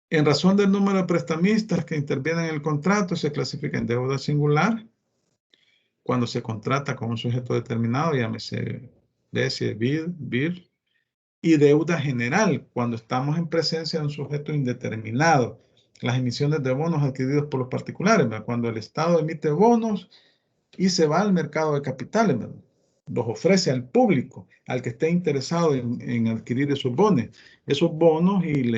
En razón del número de prestamistas que intervienen en el contrato, se clasifica en deuda singular, cuando se contrata con un sujeto determinado, llámese BESIE, BIR, y deuda general, cuando estamos en presencia de un sujeto indeterminado. Las emisiones de bonos adquiridos por los particulares, ¿verdad? Cuando el Estado emite bonos y se va al mercado de capitales, ¿verdad? Los ofrece al público, al que esté interesado en adquirir esos bonos y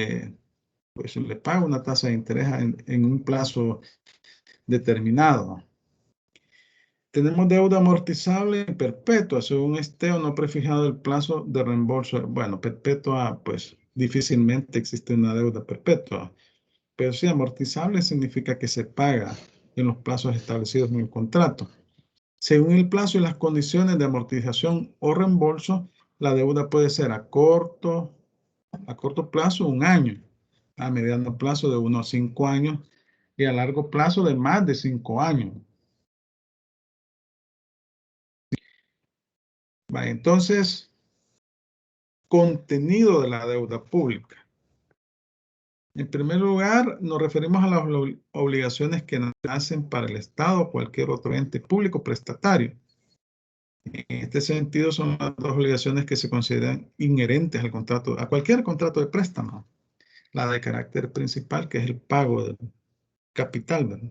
pues, le paga una tasa de interés en un plazo determinado. Tenemos deuda amortizable perpetua, según esté o no prefijado el plazo de reembolso. Bueno, perpetua, pues difícilmente existe una deuda perpetua, pero sí amortizable significa que se paga en los plazos establecidos en el contrato. Según el plazo y las condiciones de amortización o reembolso, la deuda puede ser a corto plazo 1 año, a mediano plazo de 1 a 5 años y a largo plazo de más de 5 años. Vale, entonces, contenido de la deuda pública. En primer lugar, nos referimos a las obligaciones que nacen para el Estado o cualquier otro ente público prestatario. En este sentido, son las dos obligaciones que se consideran inherentes al contrato, a cualquier contrato de préstamo. La de carácter principal, que es el pago del capital, ¿verdad?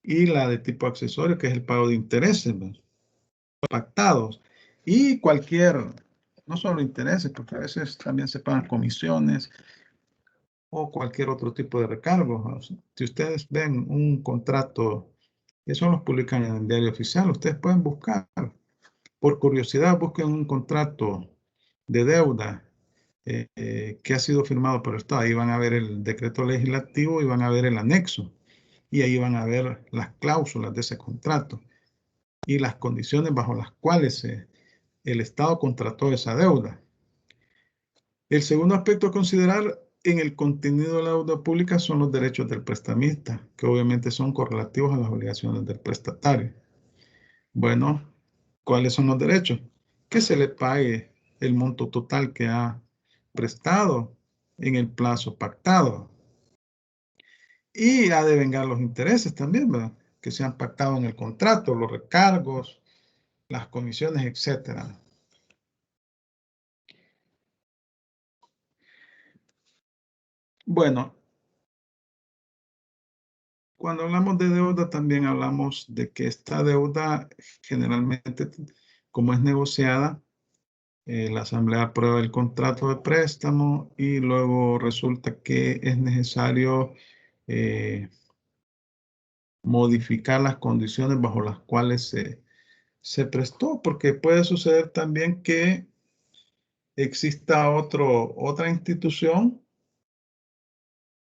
Y la de tipo accesorio, que es el pago de intereses, ¿verdad? Pactados. Y cualquier, no solo intereses, porque a veces también se pagan comisiones o cualquier otro tipo de recargos. Si ustedes ven un contrato, eso los publican en el diario oficial, ustedes pueden buscar. Por curiosidad, busquen un contrato de deuda que ha sido firmado por el Estado. Ahí van a ver el decreto legislativo y van a ver el anexo. Y ahí van a ver las cláusulas de ese contrato y las condiciones bajo las cuales el Estado contrató esa deuda. El segundo aspecto a considerar en el contenido de la deuda pública son los derechos del prestamista, que obviamente son correlativos a las obligaciones del prestatario. Bueno, ¿cuáles son los derechos? Que se le pague el monto total que ha prestado en el plazo pactado. Y a devengar los intereses también, ¿verdad? Que se han pactado en el contrato, los recargos, las comisiones, etcétera. Bueno, cuando hablamos de deuda también hablamos de que esta deuda generalmente, como es negociada, la asamblea aprueba el contrato de préstamo y luego resulta que es necesario modificar las condiciones bajo las cuales se prestó, porque puede suceder también que exista otra institución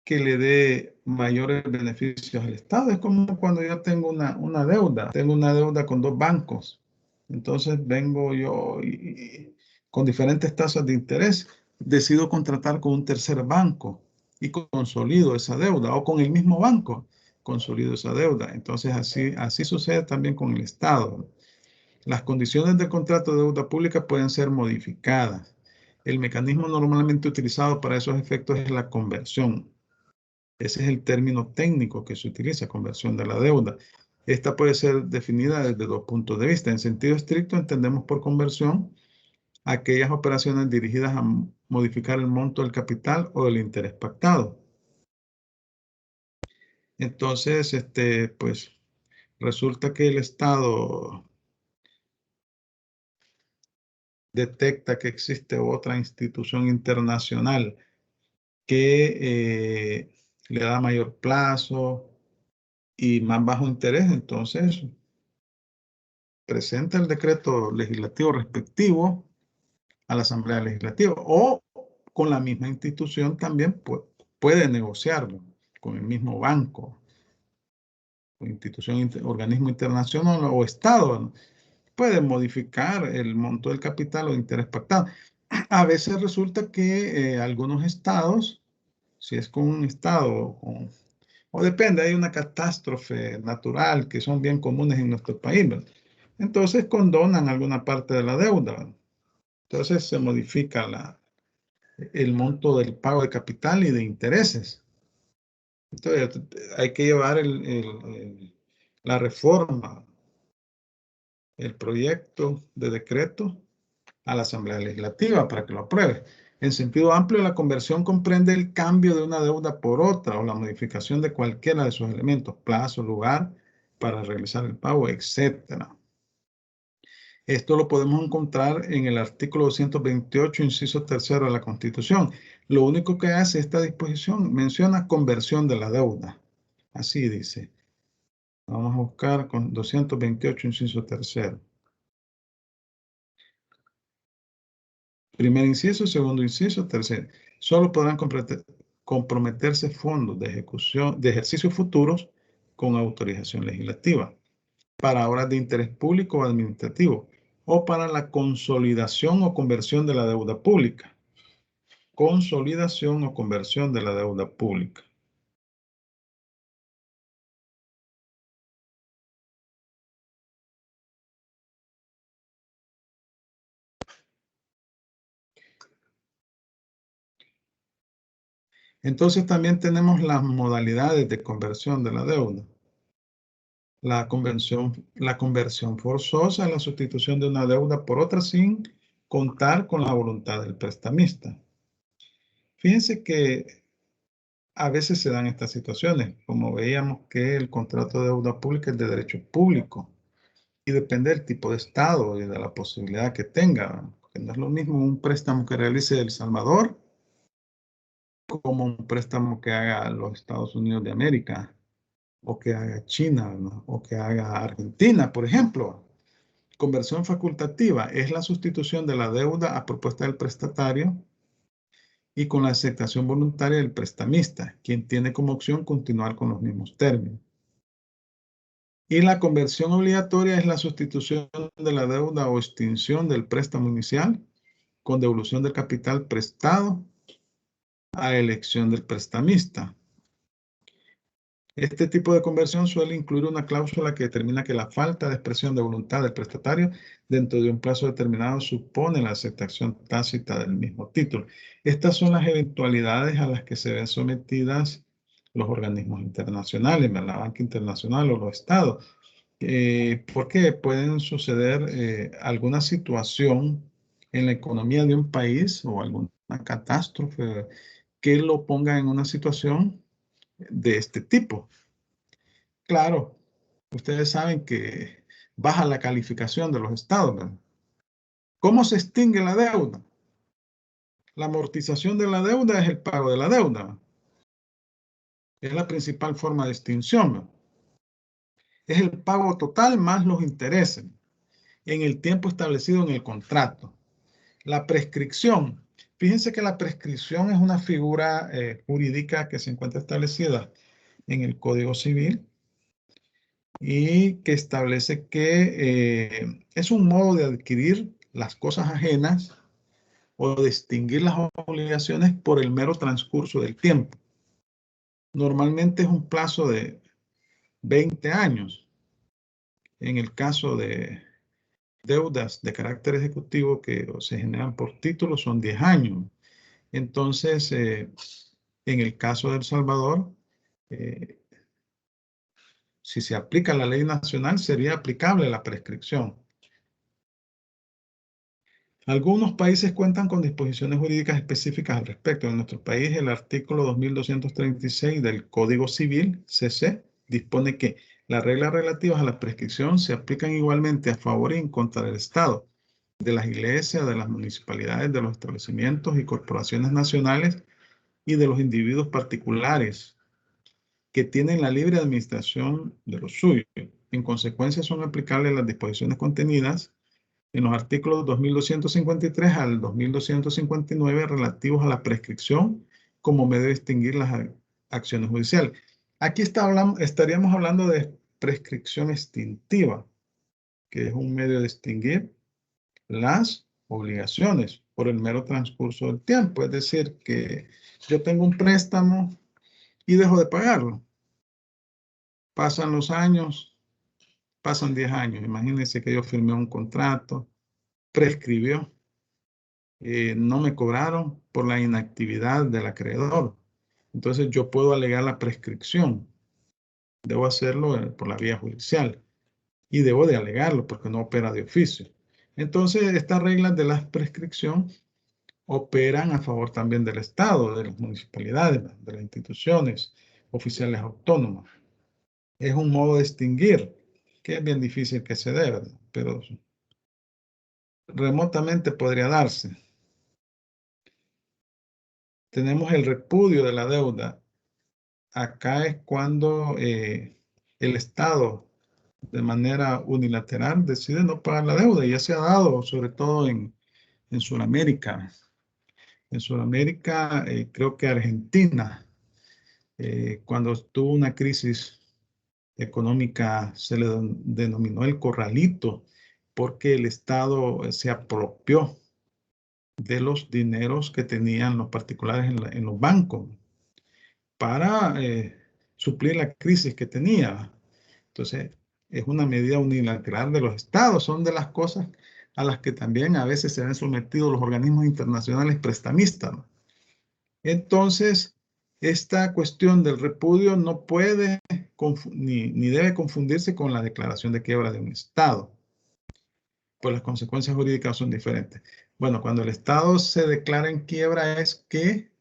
que le dé mayores beneficios al Estado. Es como cuando yo tengo una deuda con dos bancos. Entonces vengo yo y con diferentes tasas de interés, decido contratar con un tercer banco y consolido esa deuda, o con el mismo banco, consolido esa deuda. Entonces así sucede también con el Estado. Las condiciones del contrato de deuda pública pueden ser modificadas. El mecanismo normalmente utilizado para esos efectos es la conversión. Ese es el término técnico que se utiliza, conversión de la deuda. Esta puede ser definida desde dos puntos de vista. En sentido estricto, entendemos por conversión aquellas operaciones dirigidas a modificar el monto del capital o del interés pactado. Entonces, pues resulta que el Estado detecta que existe otra institución internacional que le da mayor plazo y más bajo interés, entonces presenta el decreto legislativo respectivo a la Asamblea Legislativa, o con la misma institución también puede negociarlo con el mismo banco, institución, organismo internacional o Estado, ¿no? Puede modificar el monto del capital o de interés pactado. A veces resulta que algunos estados, si es con un estado, o depende, hay una catástrofe natural que son bien comunes en nuestro país, ¿verdad? Entonces condonan alguna parte de la deuda, ¿verdad? Entonces se modifica el monto del pago de capital y de intereses. Entonces hay que llevar la reforma, el proyecto de decreto a la Asamblea Legislativa para que lo apruebe. En sentido amplio, la conversión comprende el cambio de una deuda por otra o la modificación de cualquiera de sus elementos, plazo, lugar para realizar el pago, etcétera. Esto lo podemos encontrar en el artículo 228, inciso tercero de la Constitución. Lo único que hace esta disposición menciona conversión de la deuda. Así dice. Vamos a buscar con 228, inciso tercero. Primer inciso, segundo inciso, tercero. Solo podrán comprometerse fondos de ejecución de ejercicios futuros con autorización legislativa para obras de interés público o administrativo o para la consolidación o conversión de la deuda pública. Consolidación o conversión de la deuda pública. Entonces también tenemos las modalidades de conversión de la deuda. La conversión forzosa es la sustitución de una deuda por otra sin contar con la voluntad del prestamista. Fíjense que a veces se dan estas situaciones, como veíamos que el contrato de deuda pública es de derecho público y depende del tipo de estado y de la posibilidad que tenga, porque no es lo mismo un préstamo que realice El Salvador como un préstamo que haga los Estados Unidos de América, o que haga China, ¿no? O que haga Argentina, por ejemplo. Conversión facultativa es la sustitución de la deuda a propuesta del prestatario y con la aceptación voluntaria del prestamista, quien tiene como opción continuar con los mismos términos. Y la conversión obligatoria es la sustitución de la deuda o extinción del préstamo inicial con devolución del capital prestado a elección del prestamista. Este tipo de conversión suele incluir una cláusula que determina que la falta de expresión de voluntad del prestatario dentro de un plazo determinado supone la aceptación tácita del mismo título. Estas son las eventualidades a las que se ven sometidas los organismos internacionales, la banca internacional o los estados, porque pueden suceder alguna situación en la economía de un país o alguna catástrofe que lo ponga en una situación de este tipo. Claro, ustedes saben que baja la calificación de los estados, ¿verdad? ¿Cómo se extingue la deuda? La amortización de la deuda es el pago de la deuda. Es la principal forma de extinción, ¿verdad? Es el pago total más los intereses en el tiempo establecido en el contrato. La prescripción. Fíjense que la prescripción es una figura jurídica que se encuentra establecida en el Código Civil y que establece que es un modo de adquirir las cosas ajenas o de extinguir las obligaciones por el mero transcurso del tiempo. Normalmente es un plazo de 20 años. En el caso de deudas de carácter ejecutivo que se generan por título son 10 años. Entonces, en el caso de El Salvador, si se aplica la ley nacional, sería aplicable la prescripción. Algunos países cuentan con disposiciones jurídicas específicas al respecto. En nuestro país, el artículo 2236 del Código Civil, CC, dispone que las reglas relativas a la prescripción se aplican igualmente a favor y en contra del Estado, de las iglesias, de las municipalidades, de los establecimientos y corporaciones nacionales y de los individuos particulares que tienen la libre administración de lo suyo. En consecuencia, son aplicables las disposiciones contenidas en los artículos 2253 al 2259 relativos a la prescripción como medio de extinguir las acciones judiciales. Aquí estaríamos hablando de prescripción extintiva, que es un medio de extinguir las obligaciones por el mero transcurso del tiempo. Es decir, que yo tengo un préstamo y dejo de pagarlo. Pasan los años, pasan 10 años. Imagínense que yo firmé un contrato, prescribió, no me cobraron por la inactividad del acreedor. Entonces yo puedo alegar la prescripción. Debo hacerlo por la vía judicial y debo de alegarlo porque no opera de oficio. Entonces estas reglas de la prescripción operan a favor también del Estado, de las municipalidades, de las instituciones oficiales autónomas. Es un modo de extinguir, que es bien difícil que se dé, ¿verdad? Pero remotamente podría darse. Tenemos el repudio de la deuda. Acá es cuando el Estado de manera unilateral decide no pagar la deuda. Ya se ha dado, sobre todo en Sudamérica. En Sudamérica, creo que Argentina, cuando tuvo una crisis económica, se le denominó el corralito, porque el Estado se apropió de los dineros que tenían los particulares en los bancos para suplir la crisis que tenía. Entonces, es una medida unilateral de los estados. Son de las cosas a las que también a veces se ven sometidos los organismos internacionales prestamistas, ¿no? Entonces, esta cuestión del repudio no puede ni debe confundirse con la declaración de quiebra de un Estado, pues las consecuencias jurídicas son diferentes. Bueno, cuando el Estado se declara en quiebra es que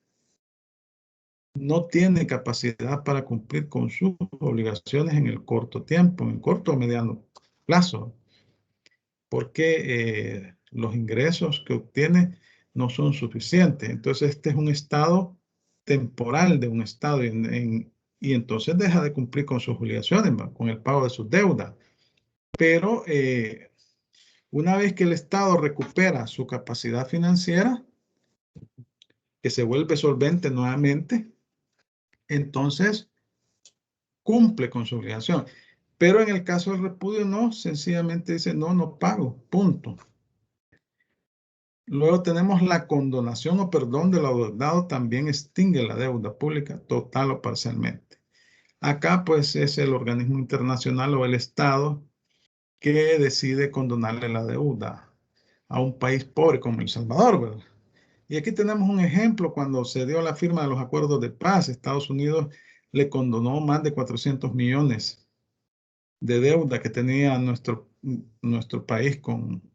no tiene capacidad para cumplir con sus obligaciones en el corto tiempo, en el corto o mediano plazo, porque los ingresos que obtiene no son suficientes. Entonces, este es un estado temporal de un estado y entonces deja de cumplir con sus obligaciones, con el pago de sus deudas. Pero una vez que el estado recupera su capacidad financiera, que se vuelve solvente nuevamente, entonces cumple con su obligación. Pero en el caso del repudio no, sencillamente dice no pago, punto. Luego tenemos la condonación o perdón del adeudado, también extingue la deuda pública total o parcialmente. Acá pues es el organismo internacional o el Estado que decide condonarle la deuda a un país pobre como El Salvador, ¿verdad? Y aquí tenemos un ejemplo cuando se dio la firma de los acuerdos de paz. Estados Unidos le condonó más de 400 millones de deuda que tenía nuestro país con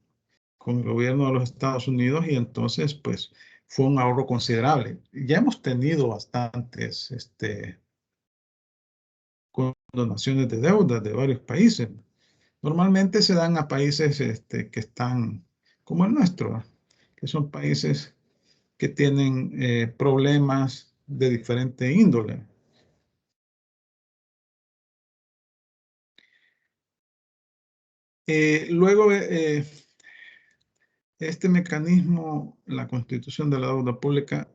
el gobierno de los Estados Unidos, y entonces pues fue un ahorro considerable. Ya hemos tenido bastantes condonaciones de deuda de varios países. Normalmente se dan a países que están como el nuestro, que son países que tienen problemas de diferente índole. Luego, este mecanismo, la constitución de la deuda pública,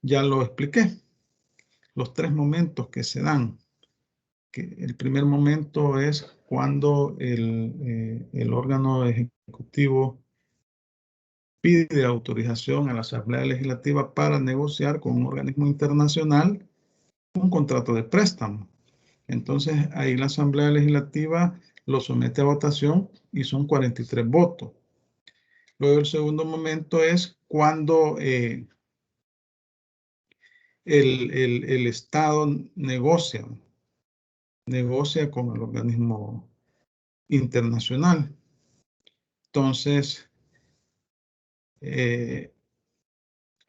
ya lo expliqué. Los tres momentos que se dan. Que el primer momento es cuando el órgano ejecutivo pide autorización a la Asamblea Legislativa para negociar con un organismo internacional un contrato de préstamo. Entonces, ahí la Asamblea Legislativa lo somete a votación y son 43 votos. Luego, el segundo momento es cuando el Estado negocia con el organismo internacional. Entonces,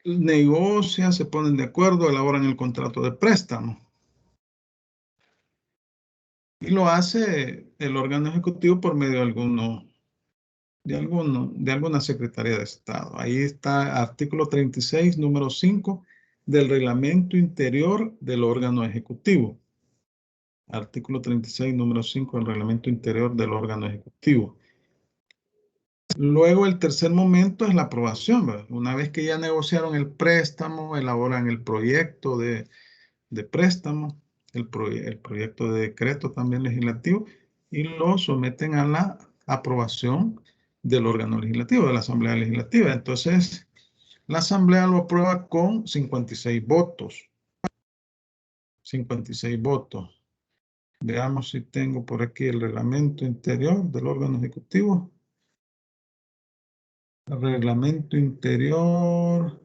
negocian, se ponen de acuerdo, elaboran el contrato de préstamo. Y lo hace el órgano ejecutivo por medio de alguna Secretaría de Estado. Ahí está artículo 36, número 5 del reglamento interior del órgano ejecutivo. Artículo 36, número 5 del reglamento interior del órgano ejecutivo. Luego el tercer momento es la aprobación, ¿verdad? Una vez que ya negociaron el préstamo, elaboran el proyecto de préstamo, el proyecto de decreto también legislativo, y lo someten a la aprobación del órgano legislativo, de la Asamblea Legislativa. Entonces, la Asamblea lo aprueba con 56 votos. 56 votos. Veamos si tengo por aquí el reglamento interior del órgano ejecutivo. El reglamento interior.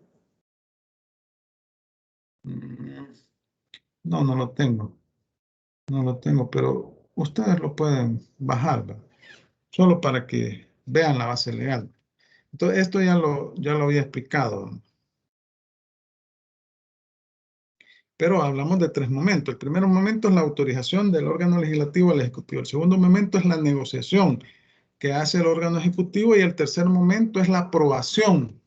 No, no lo tengo. No lo tengo, pero ustedes lo pueden bajar, ¿verdad? Solo para que vean la base legal. Entonces, esto ya lo había explicado. Pero hablamos de tres momentos. El primer momento es la autorización del órgano legislativo al ejecutivo. El segundo momento es la negociación que hace el órgano ejecutivo. Y el tercer momento es la aprobación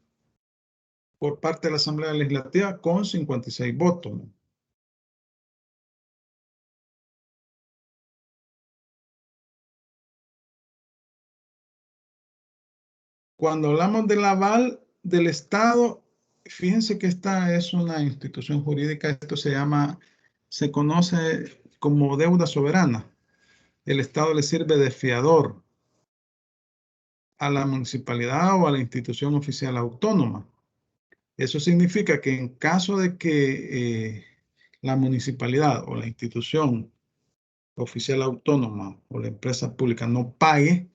por parte de la Asamblea Legislativa con 56 votos, ¿no? Cuando hablamos del aval del Estado, fíjense que esta es una institución jurídica. Esto se conoce como deuda soberana. El Estado le sirve de fiador a la municipalidad o a la institución oficial autónoma. Eso significa que en caso de que la municipalidad o la institución oficial autónoma o la empresa pública no pague,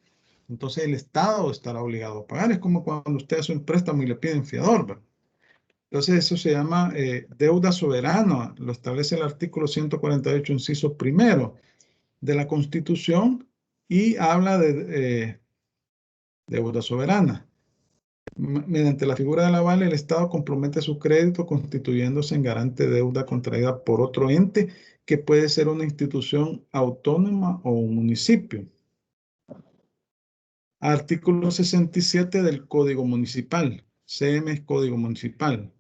entonces el Estado estará obligado a pagar. Es como cuando usted hace un préstamo y le piden fiador, ¿verdad? Entonces eso se llama deuda soberana, lo establece el artículo 148, inciso primero de la Constitución y habla de deuda soberana. Mediante la figura del aval, el Estado compromete su crédito constituyéndose en garante de deuda contraída por otro ente que puede ser una institución autónoma o un municipio. Artículo 67 del Código Municipal. CM es Código Municipal.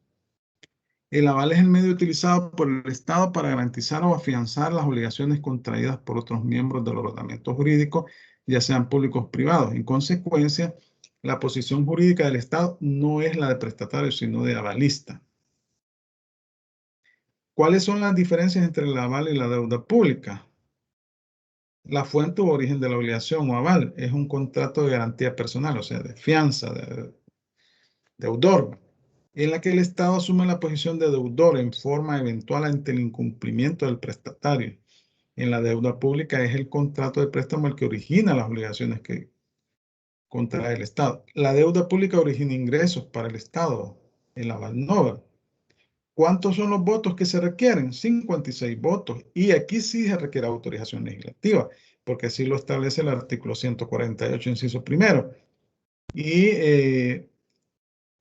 El aval es el medio utilizado por el Estado para garantizar o afianzar las obligaciones contraídas por otros miembros del ordenamiento jurídico, ya sean públicos o privados. En consecuencia, la posición jurídica del Estado no es la de prestatario, sino de avalista. ¿Cuáles son las diferencias entre el aval y la deuda pública? La fuente u origen de la obligación o aval es un contrato de garantía personal, o sea, de fianza, de deudor, en la que el Estado asume la posición de deudor en forma eventual ante el incumplimiento del prestatario. En la deuda pública es el contrato de préstamo el que origina las obligaciones que contrae el Estado. La deuda pública origina ingresos para el Estado, el aval no. ¿Cuántos son los votos que se requieren? 56 votos. Y aquí sí se requiere autorización legislativa, porque así lo establece el artículo 148, inciso primero. Y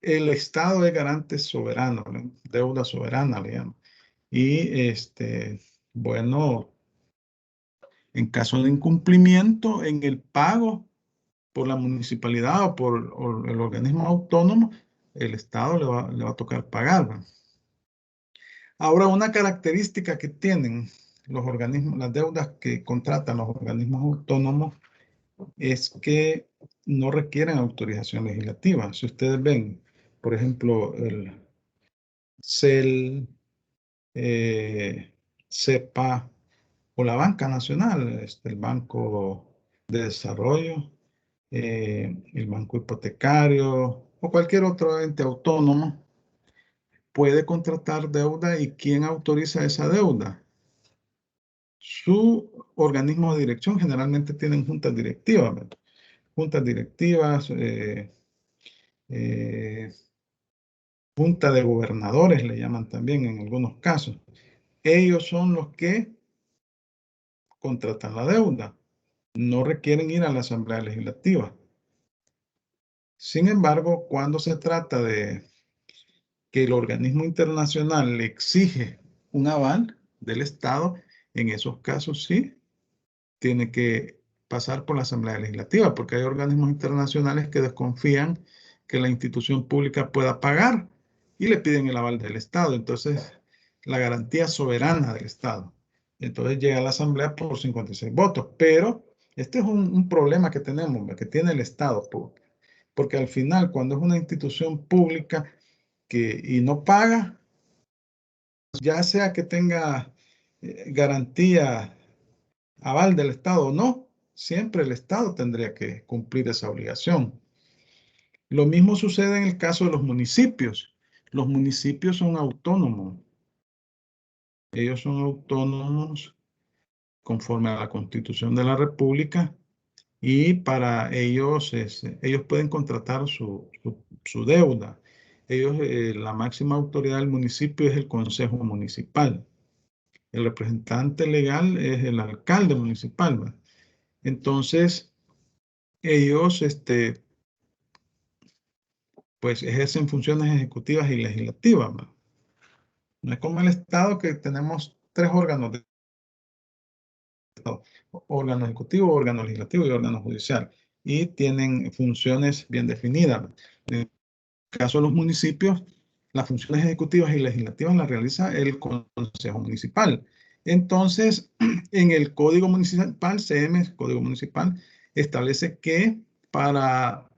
el Estado es garante soberano, ¿no? Deuda soberana, le llaman. Y bueno, en caso de incumplimiento en el pago por la municipalidad o por el organismo autónomo, el Estado le va a tocar pagar, ¿no? Ahora, una característica que tienen los organismos, las deudas que contratan los organismos autónomos es que no requieren autorización legislativa. Si ustedes ven, por ejemplo, el CEL, CEPA o la Banca Nacional, el Banco de Desarrollo, el Banco Hipotecario o cualquier otro ente autónomo, puede contratar deuda. ¿Y quién autoriza esa deuda? Su organismo de dirección. Generalmente tienen juntas directivas, ¿verdad? Juntas directivas, junta de gobernadores le llaman también en algunos casos. Ellos son los que contratan la deuda. No requieren ir a la Asamblea Legislativa. Sin embargo, cuando se trata de que el organismo internacional le exige un aval del Estado, en esos casos sí tiene que pasar por la Asamblea Legislativa, porque hay organismos internacionales que desconfían que la institución pública pueda pagar y le piden el aval del Estado. Entonces, la garantía soberana del Estado. Entonces llega a la Asamblea por 56 votos. Pero este es un problema que tenemos, que tiene el Estado, porque al final, cuando es una institución pública y no paga, ya sea que tenga garantía, aval del Estado o no, siempre el Estado tendría que cumplir esa obligación. Lo mismo sucede en el caso de los municipios. Los municipios son autónomos. Ellos son autónomos conforme a la Constitución de la República y para ellos, ellos pueden contratar su deuda. Ellos, la máxima autoridad del municipio es el Consejo Municipal. El representante legal es el alcalde municipal, ¿verdad? Entonces, ellos, pues ejercen funciones ejecutivas y legislativas, ¿verdad? No es como el Estado, que tenemos tres órganos de Estado: órgano ejecutivo, órgano legislativo y órgano judicial, y tienen funciones bien definidas. En el caso de los municipios, las funciones ejecutivas y legislativas las realiza el Consejo Municipal. Entonces, en el Código Municipal, CM, Código Municipal, establece que para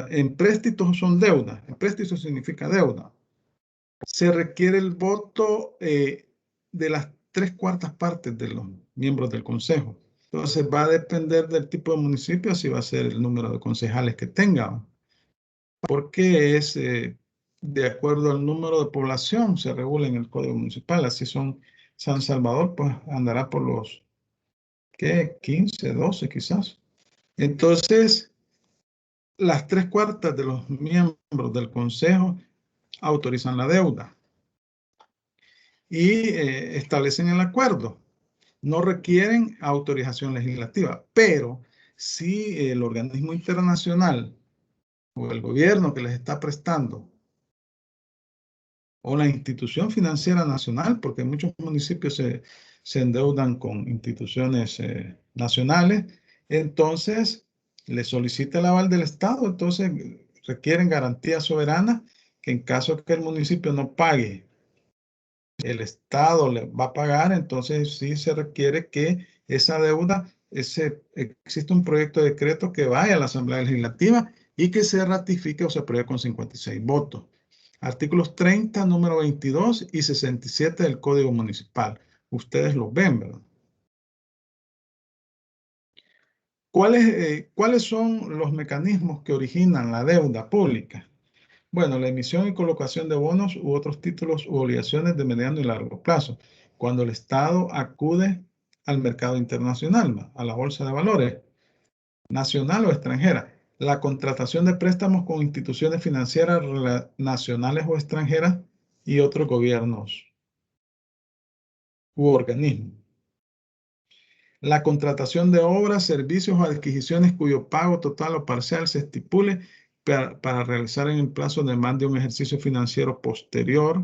empréstitos son deuda. Empréstito significa deuda. Se requiere el voto de las 3/4 partes de los miembros del consejo. Entonces va a depender del tipo de municipio si va a ser el número de concejales que tenga, porque es de acuerdo al número de población se regula en el Código Municipal. Así son San Salvador, pues andará por los, ¿qué? 15, 12 quizás. Entonces, las 3/4 de los miembros del consejo autorizan la deuda y establecen el acuerdo. No requieren autorización legislativa, pero si el organismo internacional o el gobierno que les está prestando o la institución financiera nacional, porque muchos municipios se endeudan con instituciones nacionales, entonces le solicita el aval del Estado, entonces requieren garantía soberana que en caso de que el municipio no pague, el Estado le va a pagar, entonces sí se requiere que esa deuda, existe un proyecto de decreto que vaya a la Asamblea Legislativa y que se ratifique o se apruebe con 56 votos. Artículos 30, número 22 y 67 del Código Municipal. Ustedes los ven, ¿verdad? ¿Cuáles son los mecanismos que originan la deuda pública? Bueno, la emisión y colocación de bonos u otros títulos u obligaciones de mediano y largo plazo. Cuando el Estado acude al mercado internacional, a la bolsa de valores, nacional o extranjera. La contratación de préstamos con instituciones financieras nacionales o extranjeras y otros gobiernos u organismos. La contratación de obras, servicios o adquisiciones cuyo pago total o parcial se estipule para realizar en el plazo de más de un ejercicio financiero posterior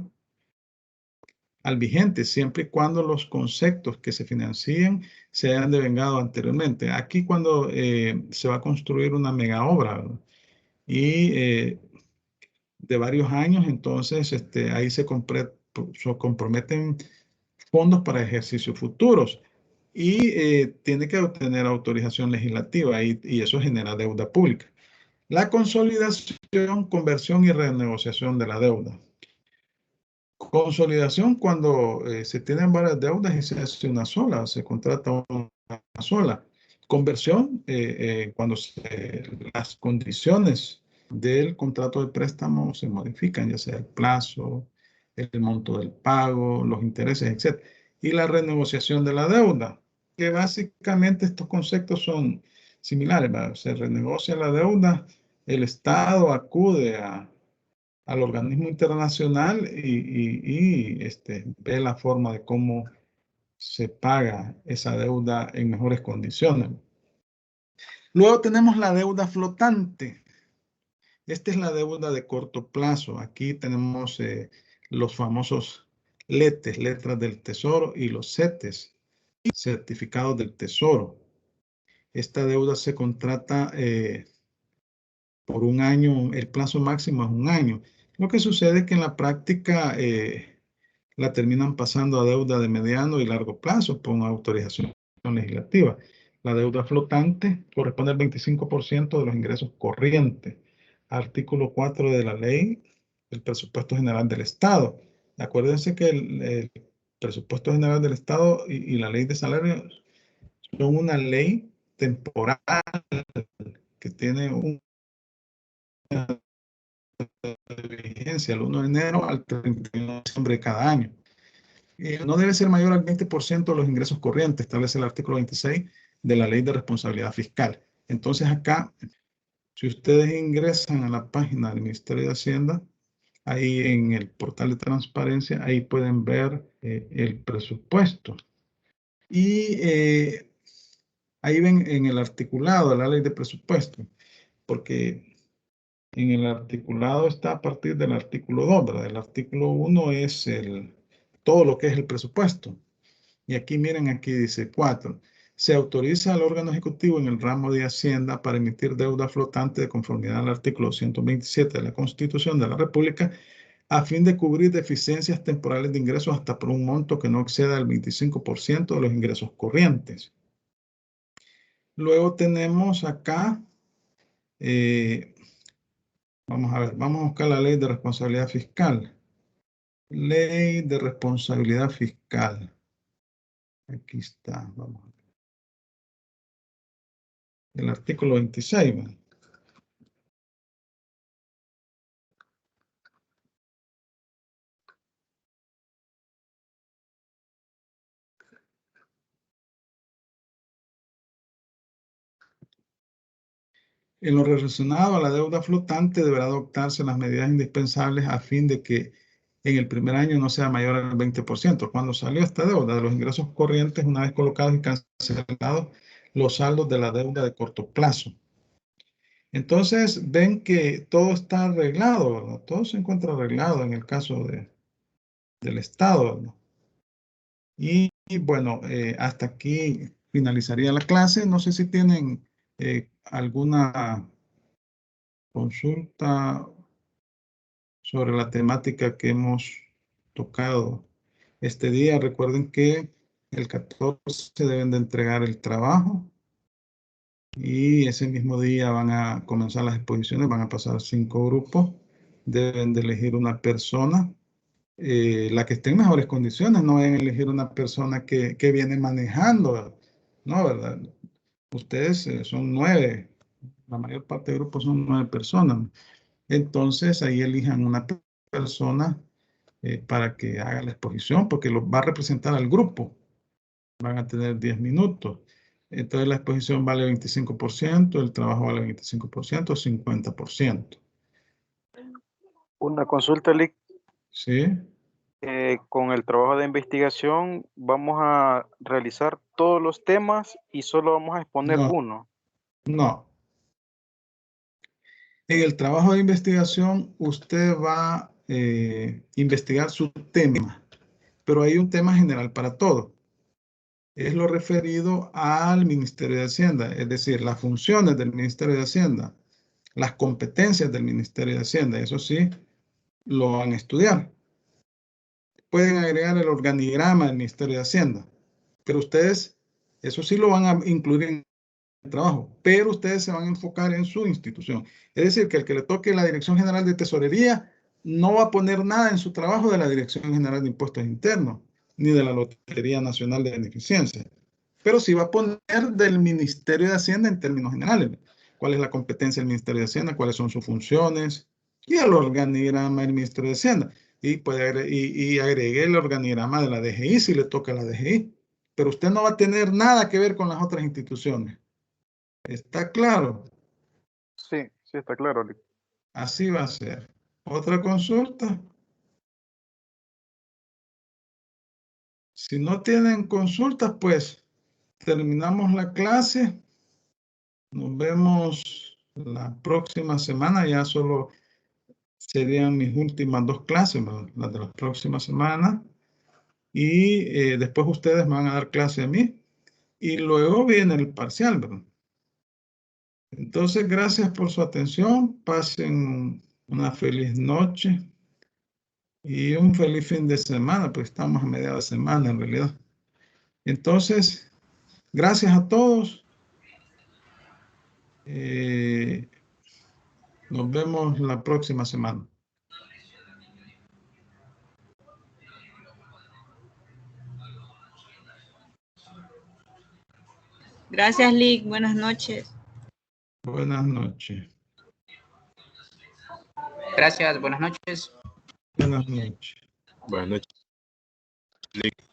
al vigente, siempre y cuando los conceptos que se financien se hayan devengado anteriormente. Aquí cuando se va a construir una mega obra, ¿verdad? Y de varios años, entonces ahí se comprometen fondos para ejercicios futuros y tiene que obtener autorización legislativa y eso genera deuda pública. La consolidación, conversión y renegociación de la deuda. Consolidación cuando se tienen varias deudas y se hace una sola, se contrata una sola. Conversión cuando las condiciones del contrato de préstamo se modifican, ya sea el plazo, el monto del pago, los intereses, etc. Y la renegociación de la deuda, que básicamente estos conceptos son similares, ¿verdad? Se renegocia la deuda, el Estado acude al organismo internacional y ve la forma de cómo se paga esa deuda en mejores condiciones. Luego tenemos la deuda flotante. Esta es la deuda de corto plazo. Aquí tenemos los famosos LETES, letras del tesoro, y los CETES, certificados del tesoro. Esta deuda se contrata por un año, el plazo máximo es un año. Lo que sucede es que en la práctica la terminan pasando a deuda de mediano y largo plazo por una autorización legislativa. La deuda flotante corresponde al 25% de los ingresos corrientes. Artículo 4 de la ley del presupuesto general del Estado. Acuérdense que el presupuesto general del Estado y la ley de salarios son una ley temporal que tiene una vigencia el 1 de enero al 31 de diciembre de cada año. No debe ser mayor al 20% de los ingresos corrientes, establece el artículo 26 de la Ley de Responsabilidad Fiscal. Entonces acá, si ustedes ingresan a la página del Ministerio de Hacienda, ahí en el portal de transparencia, ahí pueden ver el presupuesto. Y ahí ven en el articulado de la Ley de Presupuesto, porque en el articulado está a partir del artículo 2, ¿verdad? El artículo 1 es todo lo que es el presupuesto. Y aquí miren, aquí dice 4. Se autoriza al órgano ejecutivo en el ramo de Hacienda para emitir deuda flotante de conformidad al artículo 127 de la Constitución de la República a fin de cubrir deficiencias temporales de ingresos hasta por un monto que no exceda el 25% de los ingresos corrientes. Luego tenemos acá, vamos a ver, vamos a buscar la ley de responsabilidad fiscal. Ley de responsabilidad fiscal. Aquí está, vamos a ver. El artículo 26. ¿verdad? En lo relacionado a la deuda flotante, deberá adoptarse las medidas indispensables a fin de que en el primer año no sea mayor al 20%. Cuando salió esta deuda de los ingresos corrientes, una vez colocados y cancelados los saldos de la deuda de corto plazo. Entonces, ven que todo está arreglado, ¿verdad? Todo se encuentra arreglado en el caso del Estado, ¿verdad? Y bueno, hasta aquí finalizaría la clase. No sé si tienen alguna consulta sobre la temática que hemos tocado este día. Recuerden que el 14 deben de entregar el trabajo y ese mismo día van a comenzar las exposiciones, van a pasar 5 grupos, deben de elegir una persona, la que esté en mejores condiciones, no deben elegir una persona que viene manejando, ¿no? ¿Verdad? Ustedes son 9, la mayor parte del grupo son 9 personas. Entonces ahí elijan una persona para que haga la exposición, porque lo va a representar al grupo. Van a tener 10 minutos. Entonces la exposición vale 25%, el trabajo vale 25%, 50%. Una consulta, Lick. ¿Sí? Con el trabajo de investigación vamos a realizar todos los temas y solo vamos a exponer No, uno. no. En el trabajo de investigación usted va a investigar su tema, pero hay un tema general para todo. Es lo referido al Ministerio de Hacienda, es decir, las funciones del Ministerio de Hacienda, las competencias del Ministerio de Hacienda, eso sí, lo van a estudiar. Pueden agregar el organigrama del Ministerio de Hacienda, pero ustedes, eso sí lo van a incluir en el trabajo, pero ustedes se van a enfocar en su institución. Es decir, que el que le toque la Dirección General de Tesorería no va a poner nada en su trabajo de la Dirección General de Impuestos Internos, ni de la Lotería Nacional de Beneficencia, pero sí va a poner del Ministerio de Hacienda en términos generales. ¿Cuál es la competencia del Ministerio de Hacienda? ¿Cuáles son sus funciones? Y el organigrama del Ministerio de Hacienda. Y agregue el organigrama de la DGI si le toca a la DGI. Pero usted no va a tener nada que ver con las otras instituciones. ¿Está claro? Sí, sí, está claro, Lick. Así va a ser. ¿Otra consulta? Si no tienen consultas, pues terminamos la clase. Nos vemos la próxima semana. Ya solo serían mis últimas 2 clases, ¿verdad? Las de la próxima semana. Y después ustedes me van a dar clase a mí. Y luego viene el parcial, ¿verdad? Entonces, gracias por su atención. Pasen una feliz noche y un feliz fin de semana, pues estamos a media de semana en realidad. Entonces, gracias a todos. Nos vemos la próxima semana. Gracias, Lick. Buenas noches. Buenas noches. Gracias, buenas noches. Buenas noches. Buenas noches.